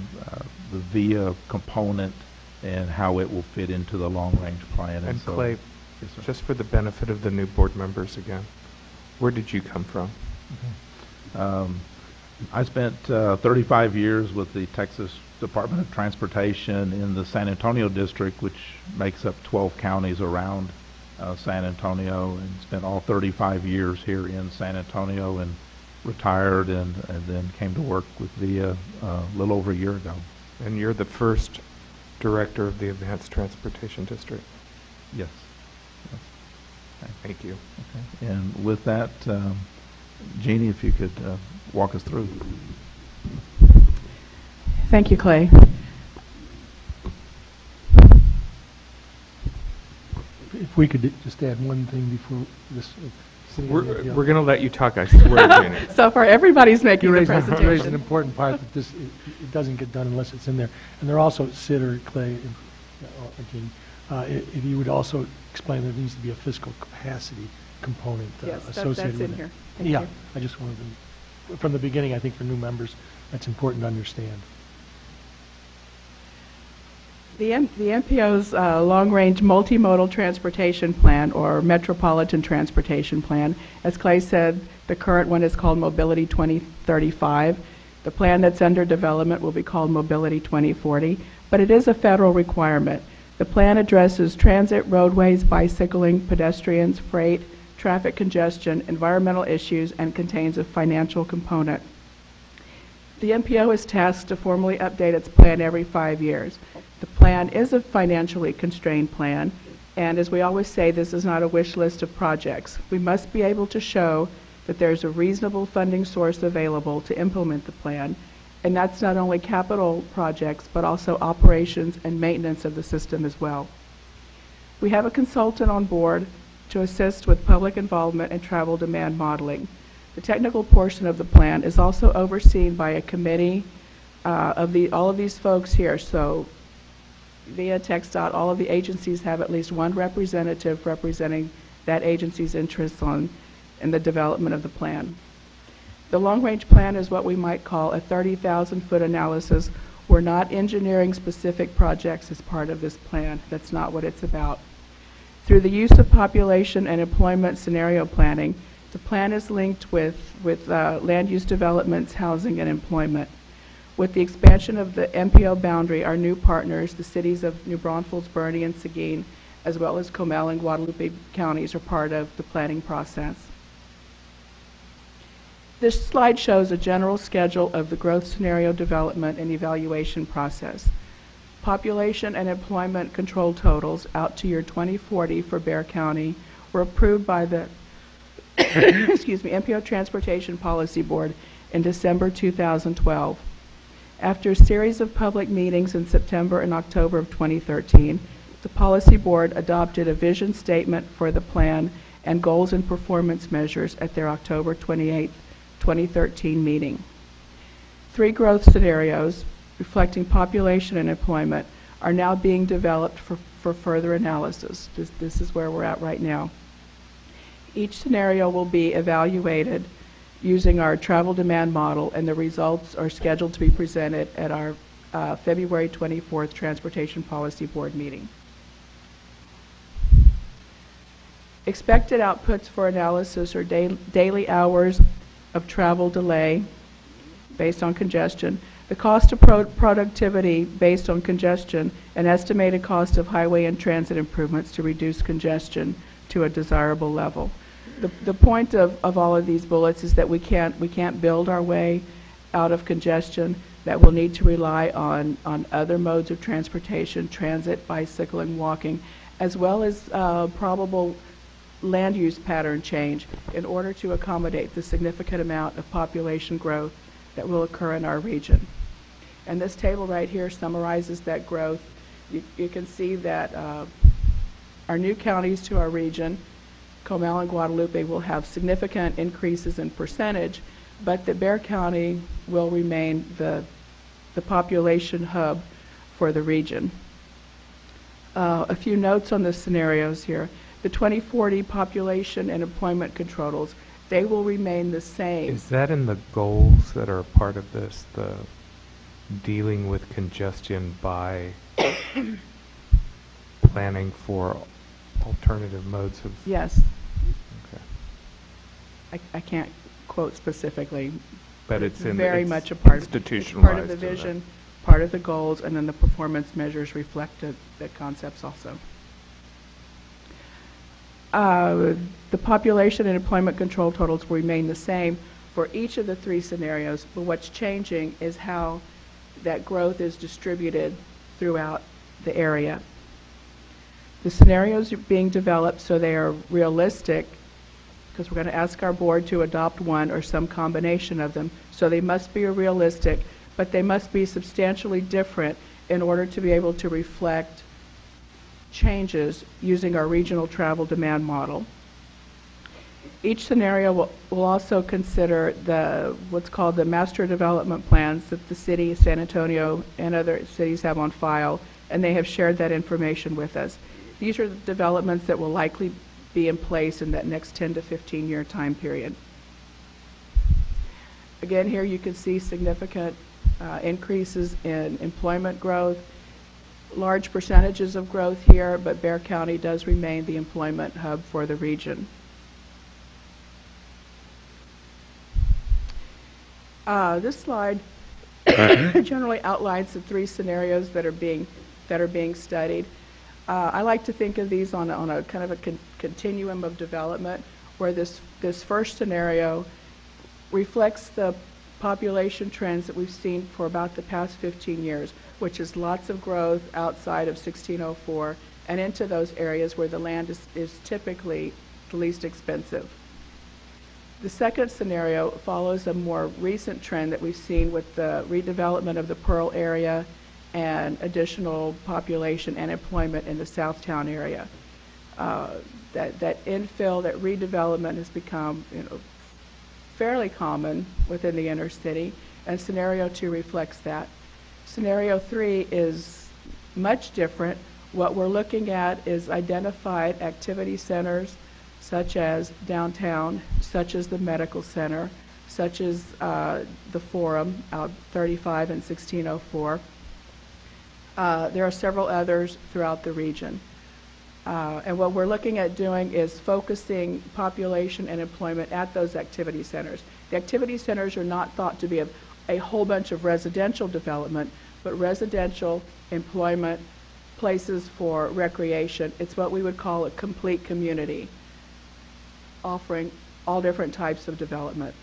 VIA component and how it will fit into the long-range plan. And so, Clay, yes, sir. just for the benefit of the new board members again, where did you come from? I spent 35 years with the Texas Department of Transportation in the San Antonio district, which makes up 12 counties around San Antonio, and spent all 35 years here in San Antonio, and retired and then came to work with VIA a little over a year ago. And you're the first director of the Advanced Transportation District? Yes. Yes. Okay. Thank you. Okay. And with that, Jeannie, if you could walk us through. Thank you, Clay. If we could just add one thing before this. We're going to let you talk, I swear, Jeannie. So far, everybody's making the You presentation. raised an important part that it doesn't get done unless it's in there. And there also, Sid or Clay, Jeannie, if you would also explain there needs to be a fiscal capacity component Yes, associated that's with in it. here. Thank Yeah, you. I just wanted to, from the beginning, I think for new members, that's important to understand. The MPO's long-range multimodal transportation plan, or Metropolitan Transportation Plan, as Clay said, the current one is called Mobility 2035. The plan that's under development will be called Mobility 2040, but it is a federal requirement. The plan addresses transit, roadways, bicycling, pedestrians, freight, traffic congestion, environmental issues, and contains a financial component. The MPO is tasked to formally update its plan every 5 years. The plan is a financially constrained plan, and as we always say, this is not a wish list of projects. We must be able to show that there's a reasonable funding source available to implement the plan, and that's not only capital projects, but also operations and maintenance of the system as well. We have a consultant on board to assist with public involvement and travel demand modeling. The technical portion of the plan is also overseen by a committee of all of these folks here. So VIA, TxDOT, all of the agencies have at least one representative representing that agency's interests in the development of the plan. The long-range plan is what we might call a 30,000-foot analysis. We're not engineering specific projects as part of this plan. That's not what it's about. Through the use of population and employment scenario planning, the plan is linked with land use developments, housing, and employment. With the expansion of the MPO boundary, our new partners, the cities of New Braunfels, Bernie, and Seguin, as well as Comal and Guadalupe counties, are part of the planning process. This slide shows a general schedule of the growth scenario development and evaluation process. Population and employment control totals out to year 2040 for Bexar County were approved by the MPO Transportation Policy Board in December 2012. After a series of public meetings in September and October of 2013, the Policy Board adopted a vision statement for the plan and goals and performance measures at their October 28, 2013 meeting. 3 growth scenarios reflecting population and employment are now being developed for further analysis. This is where we're at right now. Each scenario will be evaluated using our travel demand model, and the results are scheduled to be presented at our February 24th Transportation Policy Board meeting. Expected outputs for analysis are daily hours of travel delay based on congestion, the cost of productivity based on congestion, and estimated cost of highway and transit improvements to reduce congestion to a desirable level. The point of all of these bullets is that we can't build our way out of congestion, that we'll need to rely on other modes of transportation, transit, bicycling, walking, as well as probable land use pattern change in order to accommodate the significant amount of population growth that will occur in our region. And this table right here summarizes that growth. You can see that our new counties to our region, Comal and Guadalupe, will have significant increases in percentage, but that Bexar County will remain the population hub for the region. A few notes on the scenarios here. The 2040 population and employment controls, they will remain the same. Is that in the goals that are a part of this, the dealing with congestion by planning for alternative modes of? Yes. Okay. I can't quote specifically. But it's in very it's much a part of, it's institutionalized part of the in that. vision, part of the goals, and then the performance measures reflect the concepts also. The population and employment control totals will remain the same for each of the three scenarios, but what's changing is how that growth is distributed throughout the area. The scenarios are being developed so they are realistic, because we're going to ask our board to adopt one or some combination of them. So they must be realistic, but they must be substantially different in order to be able to reflect changes using our regional travel demand model. Each scenario will also consider what's called the master development plans that the city of San Antonio and other cities have on file, and they have shared that information with us. These are the developments that will likely be in place in that next 10 to 15 year time period. Again, here you can see significant increases in employment growth, large percentages of growth here, but Bexar County does remain the employment hub for the region. This slide generally outlines the three scenarios that are being studied. I like to think of these on a kind of a continuum of development, where this first scenario reflects the population trends that we've seen for about the past 15 years, which is lots of growth outside of 1604 and into those areas where the land is typically the least expensive. The second scenario follows a more recent trend that we've seen with the redevelopment of the Pearl area and additional population and employment in the Southtown area. That infill, that redevelopment has become, fairly common within the inner city, and scenario 2 reflects that. Scenario 3 is much different. What we're looking at is identified activity centers such as downtown, such as the medical center, such as the Forum out 35 and 1604. There are several others throughout the region. And what we're looking at doing is focusing population and employment at those activity centers. The activity centers are not thought to be a whole bunch of residential development, but residential, employment, places for recreation. It's what we would call a complete community, offering all different types of development.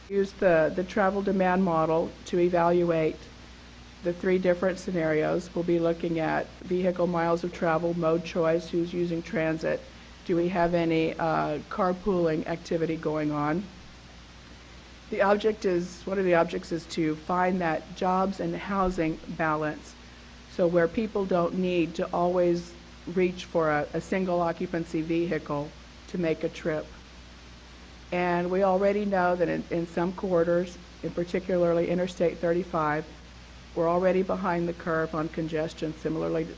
Use the travel demand model to evaluate the three different scenarios. We'll be looking at vehicle miles of travel, mode choice, who's using transit. Do we have any carpooling activity going on? One of the objects is to find that jobs and housing balance. So where people don't need to always reach for a single occupancy vehicle to make a trip. And we already know that in some corridors, in particularly Interstate 35, we're already behind the curve on congestion, similarly to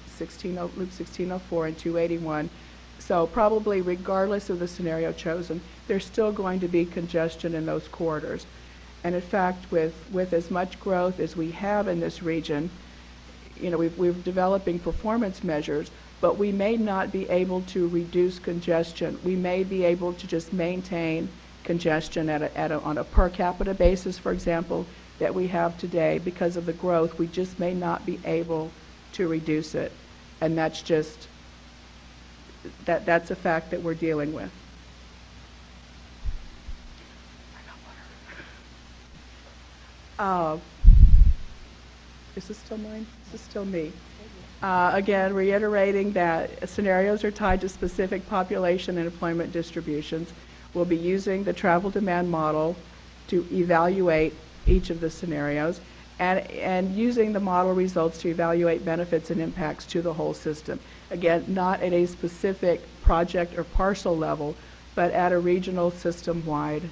Loop 1604 and 281. So probably regardless of the scenario chosen, there's still going to be congestion in those corridors. And in fact, with as much growth as we have in this region, we're developing performance measures, but we may not be able to reduce congestion. We may be able to just maintain congestion on a per capita basis, for example, that we have today. Because of the growth, we just may not be able to reduce it. And that's just, that's a fact that we're dealing with. Is this still mine? This is still me. Again, reiterating that scenarios are tied to specific population and employment distributions. We'll be using the travel demand model to evaluate each of the scenarios and using the model results to evaluate benefits and impacts to the whole system. Again, not at a specific project or parcel level, but at a regional system-wide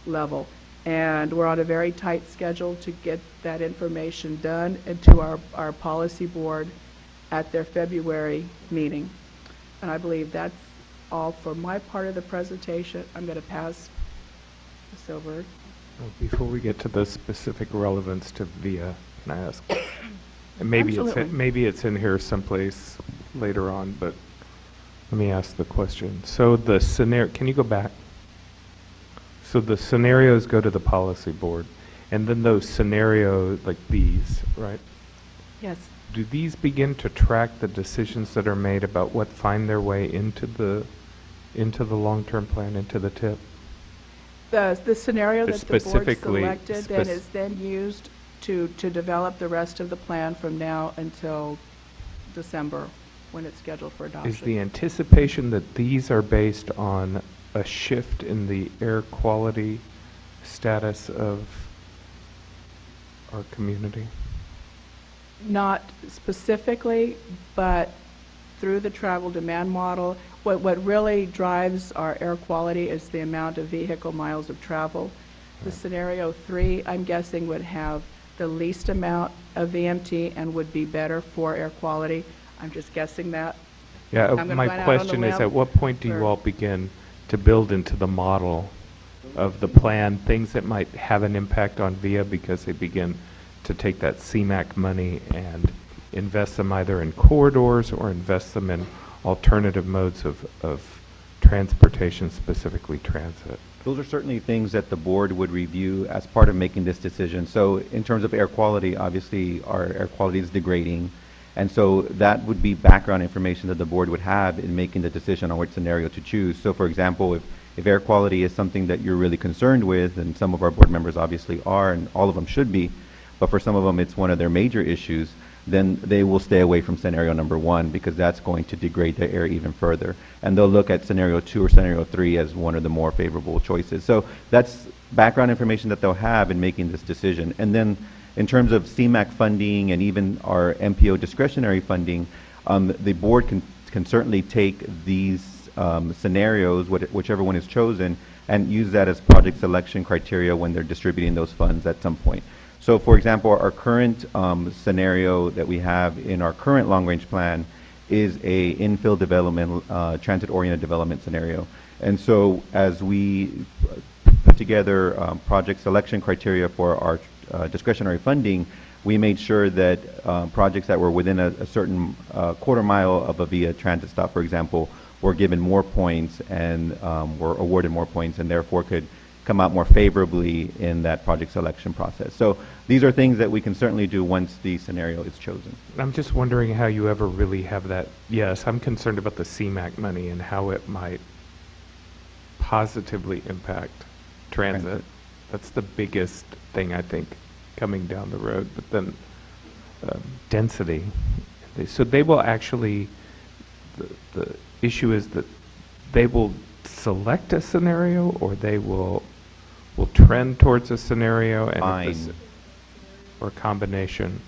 level. And we're on a very tight schedule to get that information done and to our policy board at their February meeting. And I believe that's all for my part of the presentation. I'm going to pass this over. Before we get to the specific relevance to VIA, can I ask? And maybe Absolutely. maybe it's in here someplace later on, but let me ask the question. So the scenario, can you go back? So the scenarios go to the policy board, and then those scenarios, like these, right? Yes. Do these begin to track the decisions that are made about what find their way into the long-term plan, into the TIP? The scenario that the board Specifically- selected then is then used to develop the rest of the plan from now until December, when it's scheduled for adoption. Is the anticipation that these are based on a shift in the air quality status of our community? Not specifically, but through the travel demand model, what really drives our air quality is the amount of vehicle miles of travel. The scenario 3, I'm guessing, would have the least amount of VMT and would be better for air quality. I'm just guessing that. Yeah, I'm gonna my run out on the question is, limb. at what point do you Or- all begin to build into the model of the plan things that might have an impact on VIA because they begin to take that CMAQ money and invest them either in corridors or invest them in alternative modes of transportation, specifically transit? Those are certainly things that the board would review as part of making this decision. So in terms of air quality, obviously our air quality is degrading. And so that would be background information that the board would have in making the decision on which scenario to choose. So for example, if air quality is something that you're really concerned with, and some of our board members obviously are, and all of them should be, but for some of them it's one of their major issues, then they will stay away from scenario number 1 because that's going to degrade the air even further. And they'll look at scenario 2 or scenario 3 as one of the more favorable choices. So that's background information that they'll have in making this decision. And then in terms of CMAQ funding and even our MPO discretionary funding, the board can certainly take these scenarios, whichever one is chosen, and use that as project selection criteria when they're distributing those funds at some point. So for example, our current scenario that we have in our current long-range plan is a infill development, transit-oriented development scenario. And so as we put together project selection criteria for our discretionary funding, we made sure that projects that were within a certain quarter mile of a VIA transit stop, for example, were given more points and were awarded more points and therefore could come out more favorably in that project selection process. So these are things that we can certainly do once the scenario is chosen. I'm just wondering how you ever really have that. Yes, I'm concerned about the CMAQ money and how it might positively impact transit. That's the biggest thing, I think, coming down the road. But then density. So they will actually, the issue is that they will select a scenario or they will trend towards a scenario and or a combination.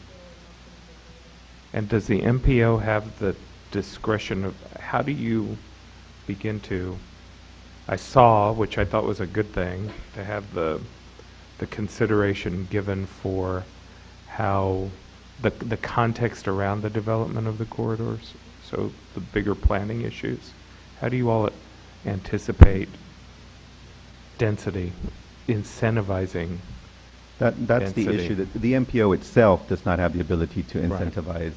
And does the MPO have the discretion of, how do you begin to, I saw, which I thought was a good thing, to have the consideration given for how the context around the development of the corridors, so the bigger planning issues. How do you all anticipate density, incentivizing That's density? the issue. That the MPO itself does not have the ability to incentivize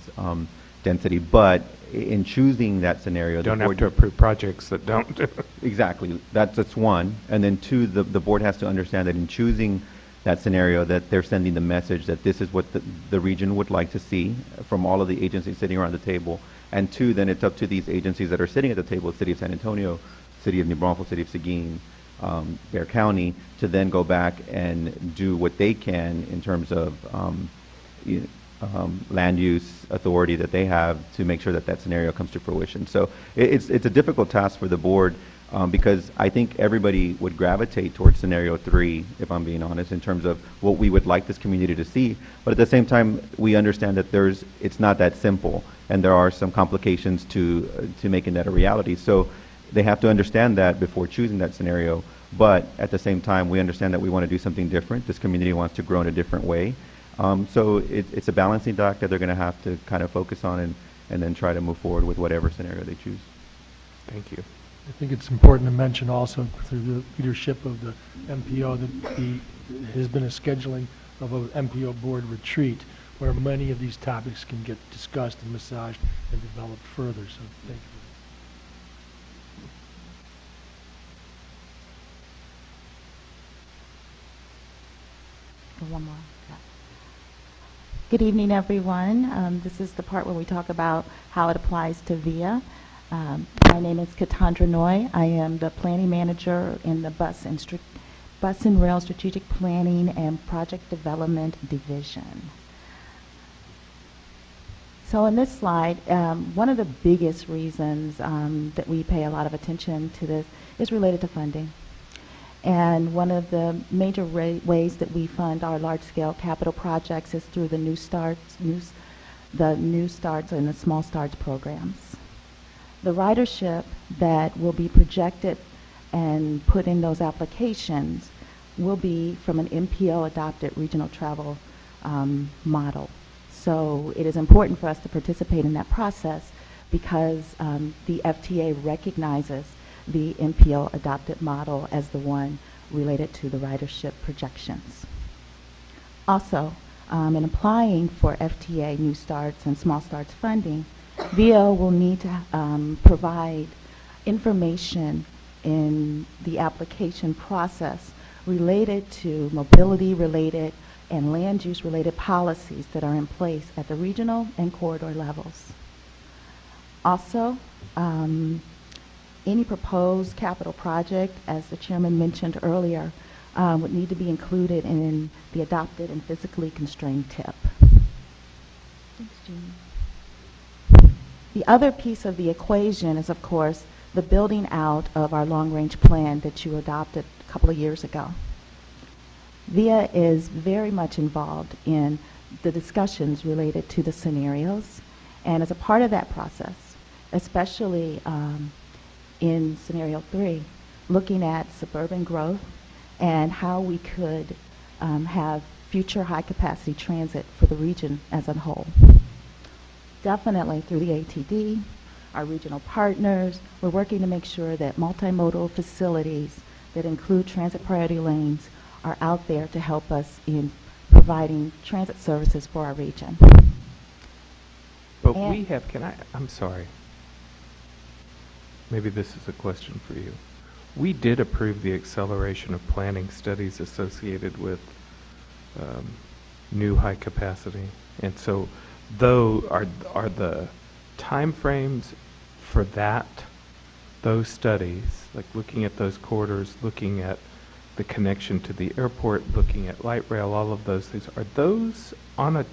density, but in choosing that scenario, Don't have to approve projects that don't. Exactly. That's one. And then two, the board has to understand that in choosing that scenario, that they're sending the message that this is what the region would like to see from all of the agencies sitting around the table. And two, then it's up to these agencies that are sitting at the table, City of San Antonio, City of New Braunfels, City of Seguin, Bexar County, to then go back and do what they can in terms of land use authority that they have to make sure that that scenario comes to fruition. So it's a difficult task for the board because I think everybody would gravitate towards scenario 3, if I'm being honest, in terms of what we would like this community to see. But at the same time, we understand that it's not that simple, and there are some complications to making that a reality. So they have to understand that before choosing that scenario. But at the same time, we understand that we want to do something different. This community wants to grow in a different way. So it's a balancing act that they're going to have to kind of focus on and then try to move forward with whatever scenario they choose. Thank you. I think it's important to mention also through the leadership of the MPO that there has been a scheduling of an MPO board retreat where many of these topics can get discussed and massaged and developed further. So thank you. One more. Good evening, everyone. This is the part where we talk about how it applies to VIA. My name is Katandra Noy. I am the planning manager in the Bus and Rail Strategic Planning and Project Development Division. So in this slide, one of the biggest reasons that we pay a lot of attention to this is related to funding. And one of the major ways that we fund our large-scale capital projects is through the New Starts and the Small Starts programs. The ridership that will be projected and put in those applications will be from an MPO-adopted regional travel model. So it is important for us to participate in that process because the FTA recognizes the MPO adopted model as the one related to the ridership projections. Also, in applying for FTA New Starts and Small Starts funding, VIA will need to provide information in the application process related to mobility-related and land use-related policies that are in place at the regional and corridor levels. Also, any proposed capital project, as the chairman mentioned earlier, would need to be included in the adopted and physically constrained TIP. Thanks, Jeannie. The other piece of the equation is, of course, the building out of our long-range plan that you adopted a couple of years ago. VIA is very much involved in the discussions related to the scenarios, and as a part of that process, especially in scenario 3, looking at suburban growth and how we could have future high-capacity transit for the region as a whole. Definitely through the ATD, our regional partners, we're working to make sure that multimodal facilities that include transit priority lanes are out there to help us in providing transit services for our region. But we have, I'm sorry. Maybe this is a question for you. We did approve the acceleration of planning studies associated with new high capacity. And so are the timeframes for those studies, like looking at those corridors, looking at the connection to the airport, looking at light rail, all of those things, are those on a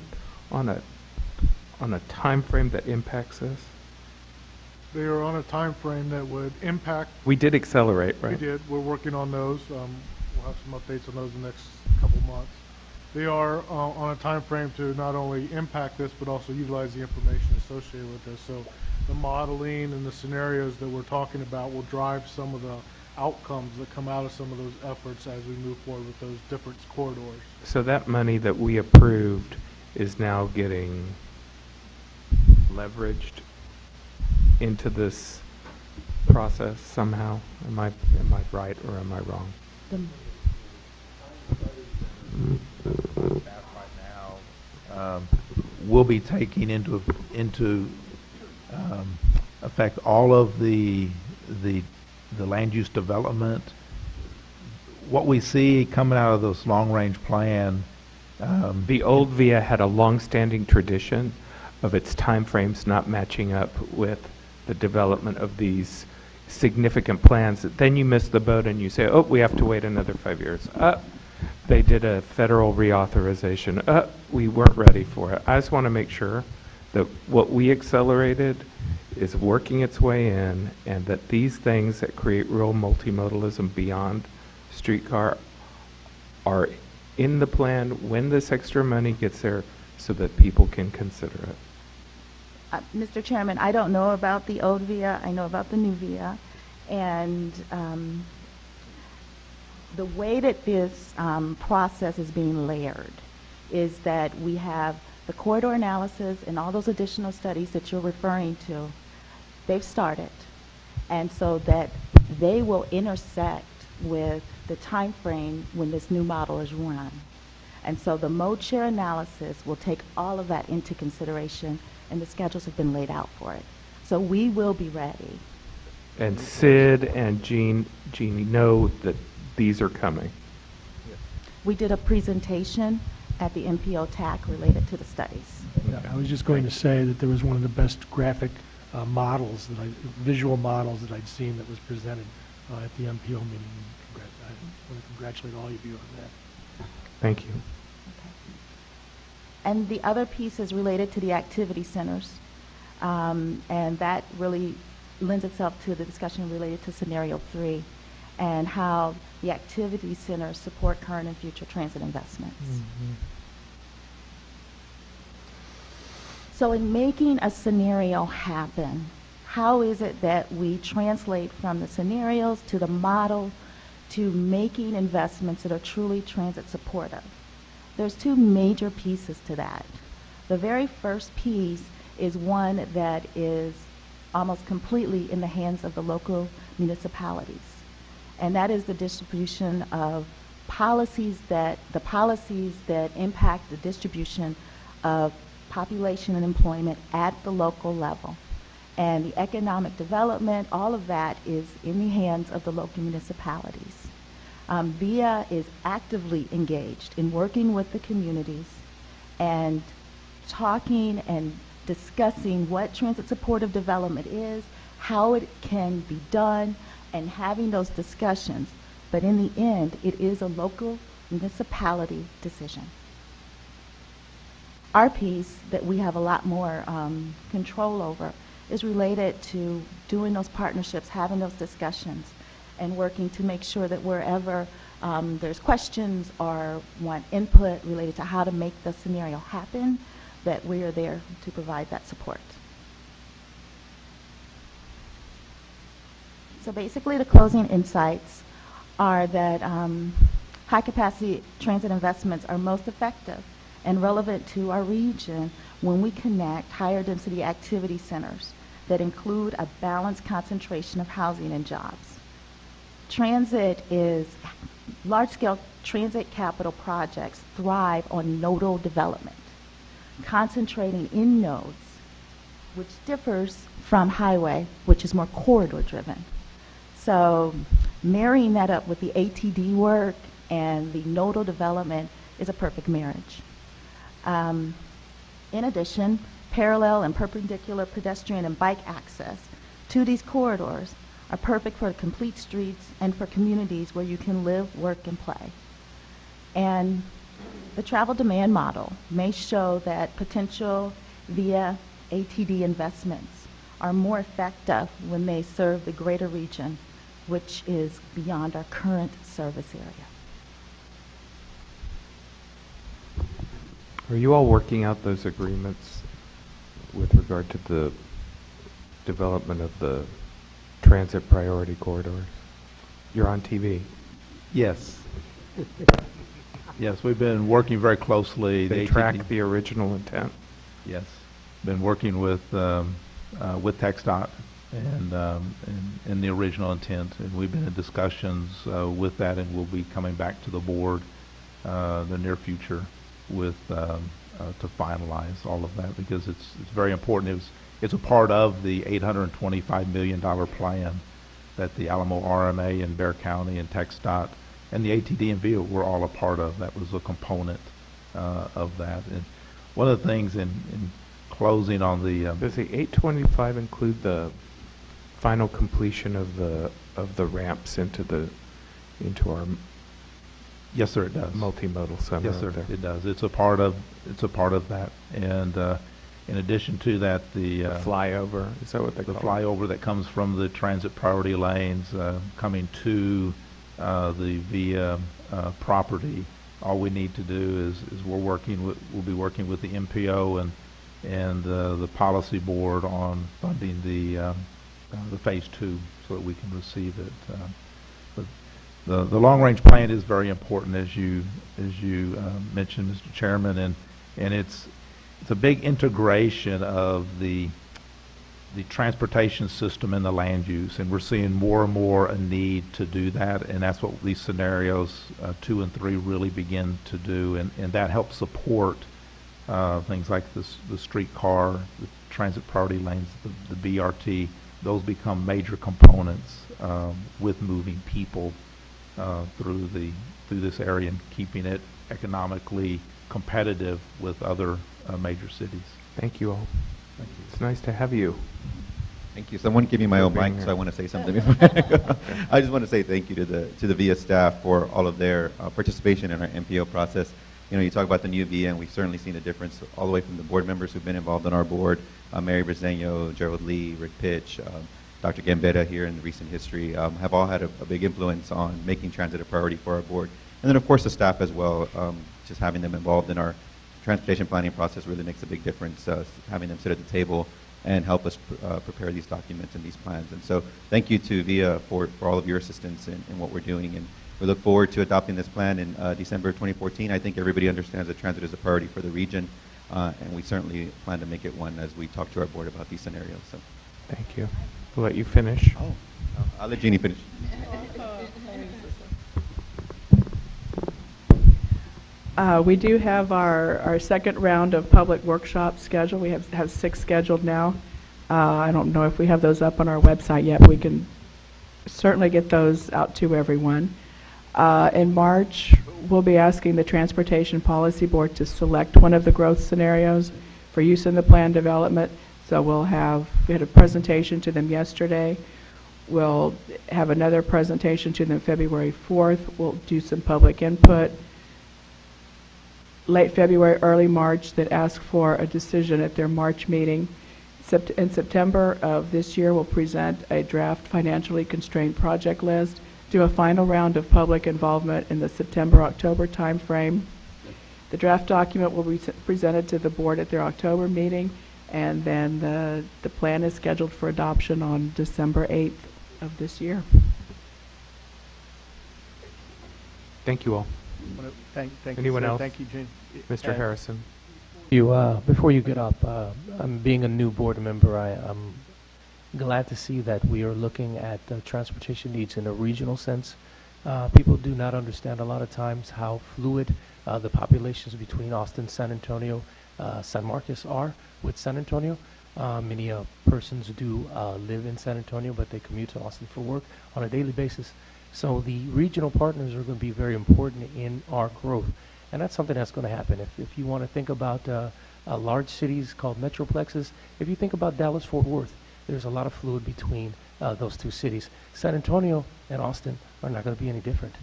time frame that impacts us? They are on a time frame that would impact. We did accelerate, right? We did. We're working on those. We'll have some updates on those in the next couple months. They are on a time frame to not only impact this, but also utilize the information associated with this. So the modeling and the scenarios that we're talking about will drive some of the outcomes that come out of some of those efforts as we move forward with those different corridors. So that money that we approved is now getting leveraged into this process somehow? Am I right or am I wrong? We'll be taking into effect all of the land use development. What we see coming out of this long-range plan. The old VIA had a long-standing tradition of its timeframes not matching up with the development of these significant plans. Then you miss the boat and you say, oh, we have to wait another 5 years. They did a federal reauthorization. We weren't ready for it. I just want to make sure that what we accelerated is working its way in, and that these things that create real multimodalism beyond streetcar are in the plan when this extra money gets there so that people can consider it. Mr. Chairman, I don't know about the old VIA. I know about the new VIA. And the way that this process is being layered is that we have the corridor analysis and all those additional studies that you're referring to. They've started. And so that they will intersect with the time frame when this new model is run. And so the mode share analysis will take all of that into consideration, and the schedules have been laid out for it. So we will be ready. And Sid and Jeannie know that these are coming. We did a presentation at the MPO TAC related to the studies. Yeah, I was just going to say that there was one of the best graphic models, visual models that I'd seen that was presented at the MPO meeting. I want to congratulate all of you on that. Thank you. And the other piece is related to the activity centers, and that really lends itself to the discussion related to scenario 3 and how the activity centers support current and future transit investments. So in making a scenario happen, how is it that we translate from the scenarios to the model to making investments that are truly transit supportive? There's 2 major pieces to that. The very first piece is one that is almost completely in the hands of the local municipalities. And that is the distribution of policies that impact the distribution of population and employment at the local level. And the economic development, all of that is in the hands of the local municipalities. VIA is actively engaged in working with the communities and talking and discussing what transit supportive development is, how it can be done, and having those discussions. But in the end, it is a local municipality decision. Our piece that we have a lot more control over is related to doing those partnerships, having those discussions, and working to make sure that wherever there's questions or want input related to how to make the scenario happen, that we are there to provide that support. So basically the closing insights are that high capacity transit investments are most effective and relevant to our region when we connect higher density activity centers that include a balanced concentration of housing and jobs. Large-scale transit capital projects thrive on nodal development, concentrating in nodes, which differs from highway, which is more corridor-driven. So marrying that up with the ATD work and the nodal development is a perfect marriage. In addition, parallel and perpendicular pedestrian and bike access to these corridors are perfect for complete streets and for communities where you can live, work, and play. And the travel demand model may show that potential VIA ATD investments are more effective when they serve the greater region, which is beyond our current service area. Are you all working out those agreements with regard to the development of the transit priority corridors? You're on TV. Yes. Yes, we've been working very closely. They track the original intent. Yes, been working with TxDOT and the original intent, and we've been in discussions with that, and we'll be coming back to the board the near future with to finalize all of that, because it's very important. It's a part of the $825 million plan that the Alamo RMA and Bexar County and TxDOT and the ATD and VIA were all a part of. That was a component of that. And one of the things in closing on the does the 825 include the final completion of the ramps into our Yes, sir, it does. Multimodal center? Yes, sir, it does. It's a part of that. And in addition to that, the flyover, is that what they call it? The flyover that comes from the transit priority lanes coming to the VIA property. All we need to do is we'll be working with the MPO and the policy board on funding the phase 2 so that we can receive it. But the long range plan is very important, as you mentioned, Mr. Chairman, and it's a big integration of the the transportation system and the land use, and we're seeing more and more a need to do that, and that's what these scenarios 2 and 3 really begin to do, and that helps support things like the streetcar, the transit priority lanes, the BRT. Those become major components with moving people through this area and keeping it economically competitive with other major cities. Thank you all. It's nice to have you. Thank you. Someone give me my own mic, so I want to say something. I just want to say thank you to the VIA staff for all of their participation in our MPO process. You know, you talk about the new VIA, and we've certainly seen a difference all the way from the board members who've been involved on our board, Mary Briseño, Gerald Lee, Rick Pitch, Dr. Gambetta here in recent history, have all had a big influence on making transit a priority for our board. And then, of course, the staff as well, just having them involved in our transportation planning process really makes a big difference, having them sit at the table and help us prepare these documents and these plans. And so thank you to VIA for all of your assistance in what we're doing. And we look forward to adopting this plan in December 2014. I think everybody understands that transit is a priority for the region, and we certainly plan to make it one as we talk to our board about these scenarios. So, thank you. We'll let you finish. Oh, I'll let Jeannie finish. We do have our second round of public workshops scheduled. We have 6 scheduled now. I don't know if we have those up on our website yet. We can certainly get those out to everyone. In March, we'll be asking the Transportation Policy Board to select one of the growth scenarios for use in the plan development. So we had a presentation to them yesterday. We'll have another presentation to them February 4th. We'll do some public input. Late February, early March, that ask for a decision at their March meeting. In September of this year, we'll present a draft financially constrained project list, do a final round of public involvement in the September-October timeframe. The draft document will be presented to the board at their October meeting, and then the plan is scheduled for adoption on December 8th of this year. Thank you all. Thank Anyone you, else? Thank you, Gene. Mr. Harrison. Before you get up, being a new board member, I'm glad to see that we are looking at transportation needs in a regional sense. People do not understand a lot of times how fluid the populations between Austin, San Antonio, San Marcos are with San Antonio. Many persons do live in San Antonio, but they commute to Austin for work on a daily basis. So the regional partners are going to be very important in our growth. And that's something that's going to happen. If you want to think about large cities called metroplexes, if you think about Dallas-Fort Worth, there's a lot of fluid between those two cities. San Antonio and Austin are not going to be any different.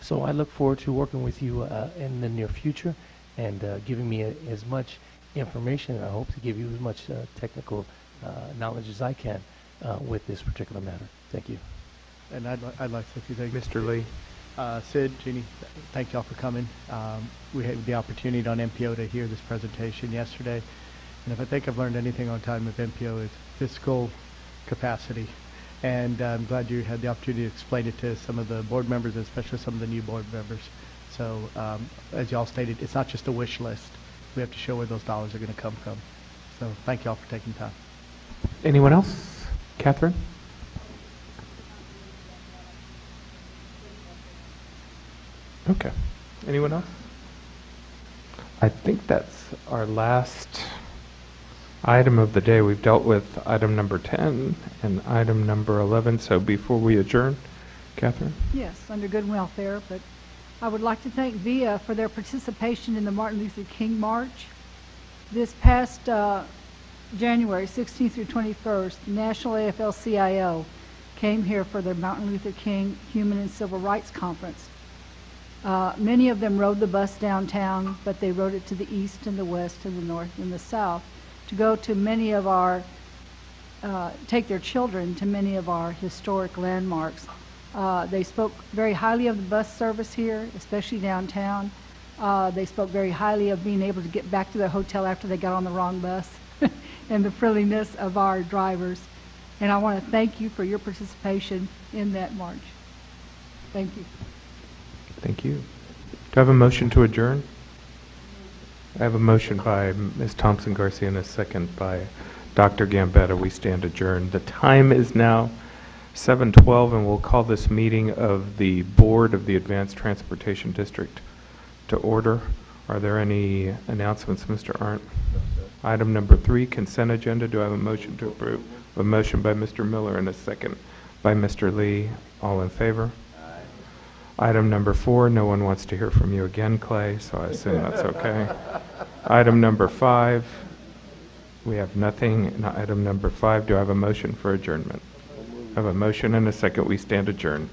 So I look forward to working with you in the near future and giving me as much information. I hope to give you as much technical knowledge as I can with this particular matter. Thank you. And I'd like to thank you. Mr. Lee. Sid, Jeannie, thank y'all for coming. We had the opportunity on MPO to hear this presentation yesterday. And if I think I've learned anything on time with MPO, it's fiscal capacity. And I'm glad you had the opportunity to explain it to some of the board members, especially some of the new board members. So as y'all stated, it's not just a wish list. We have to show where those dollars are going to come from. So thank y'all for taking time. Anyone else? Catherine? Okay. Anyone else? I think that's our last item of the day. We've dealt with item number 10 and item number 11. So before we adjourn, Catherine? Yes, under good and welfare, but I would like to thank VIA for their participation in the Martin Luther King March. This past January 16th through 21st, the National AFL-CIO came here for their Martin Luther King Human and Civil Rights Conference. Many of them rode the bus downtown, but they rode it to the east and the west and the north and the south to go to many of our, take their children to many of our historic landmarks. They spoke very highly of the bus service here, especially downtown. They spoke very highly of being able to get back to their hotel after they got on the wrong bus and the friendliness of our drivers. And I want to thank you for your participation in that march. Thank you. Thank you. Do I have a motion to adjourn? I have a motion by Ms. Thompson Garcia and a second by Dr. Gambetta, we stand adjourned. The time is now 7:12, and we'll call this meeting of the Board of the Advanced Transportation District to order. Are there any announcements, Mr. Arndt? Item number 3, consent agenda. Do I have a motion to approve? A motion by Mr. Miller and a second by Mr. Lee. All in favor? Item number 4, no one wants to hear from you again, Clay, so I assume that's okay. Item number 5, we have nothing. And item number 5, do I have a motion for adjournment? I have a motion and a second. We stand adjourned.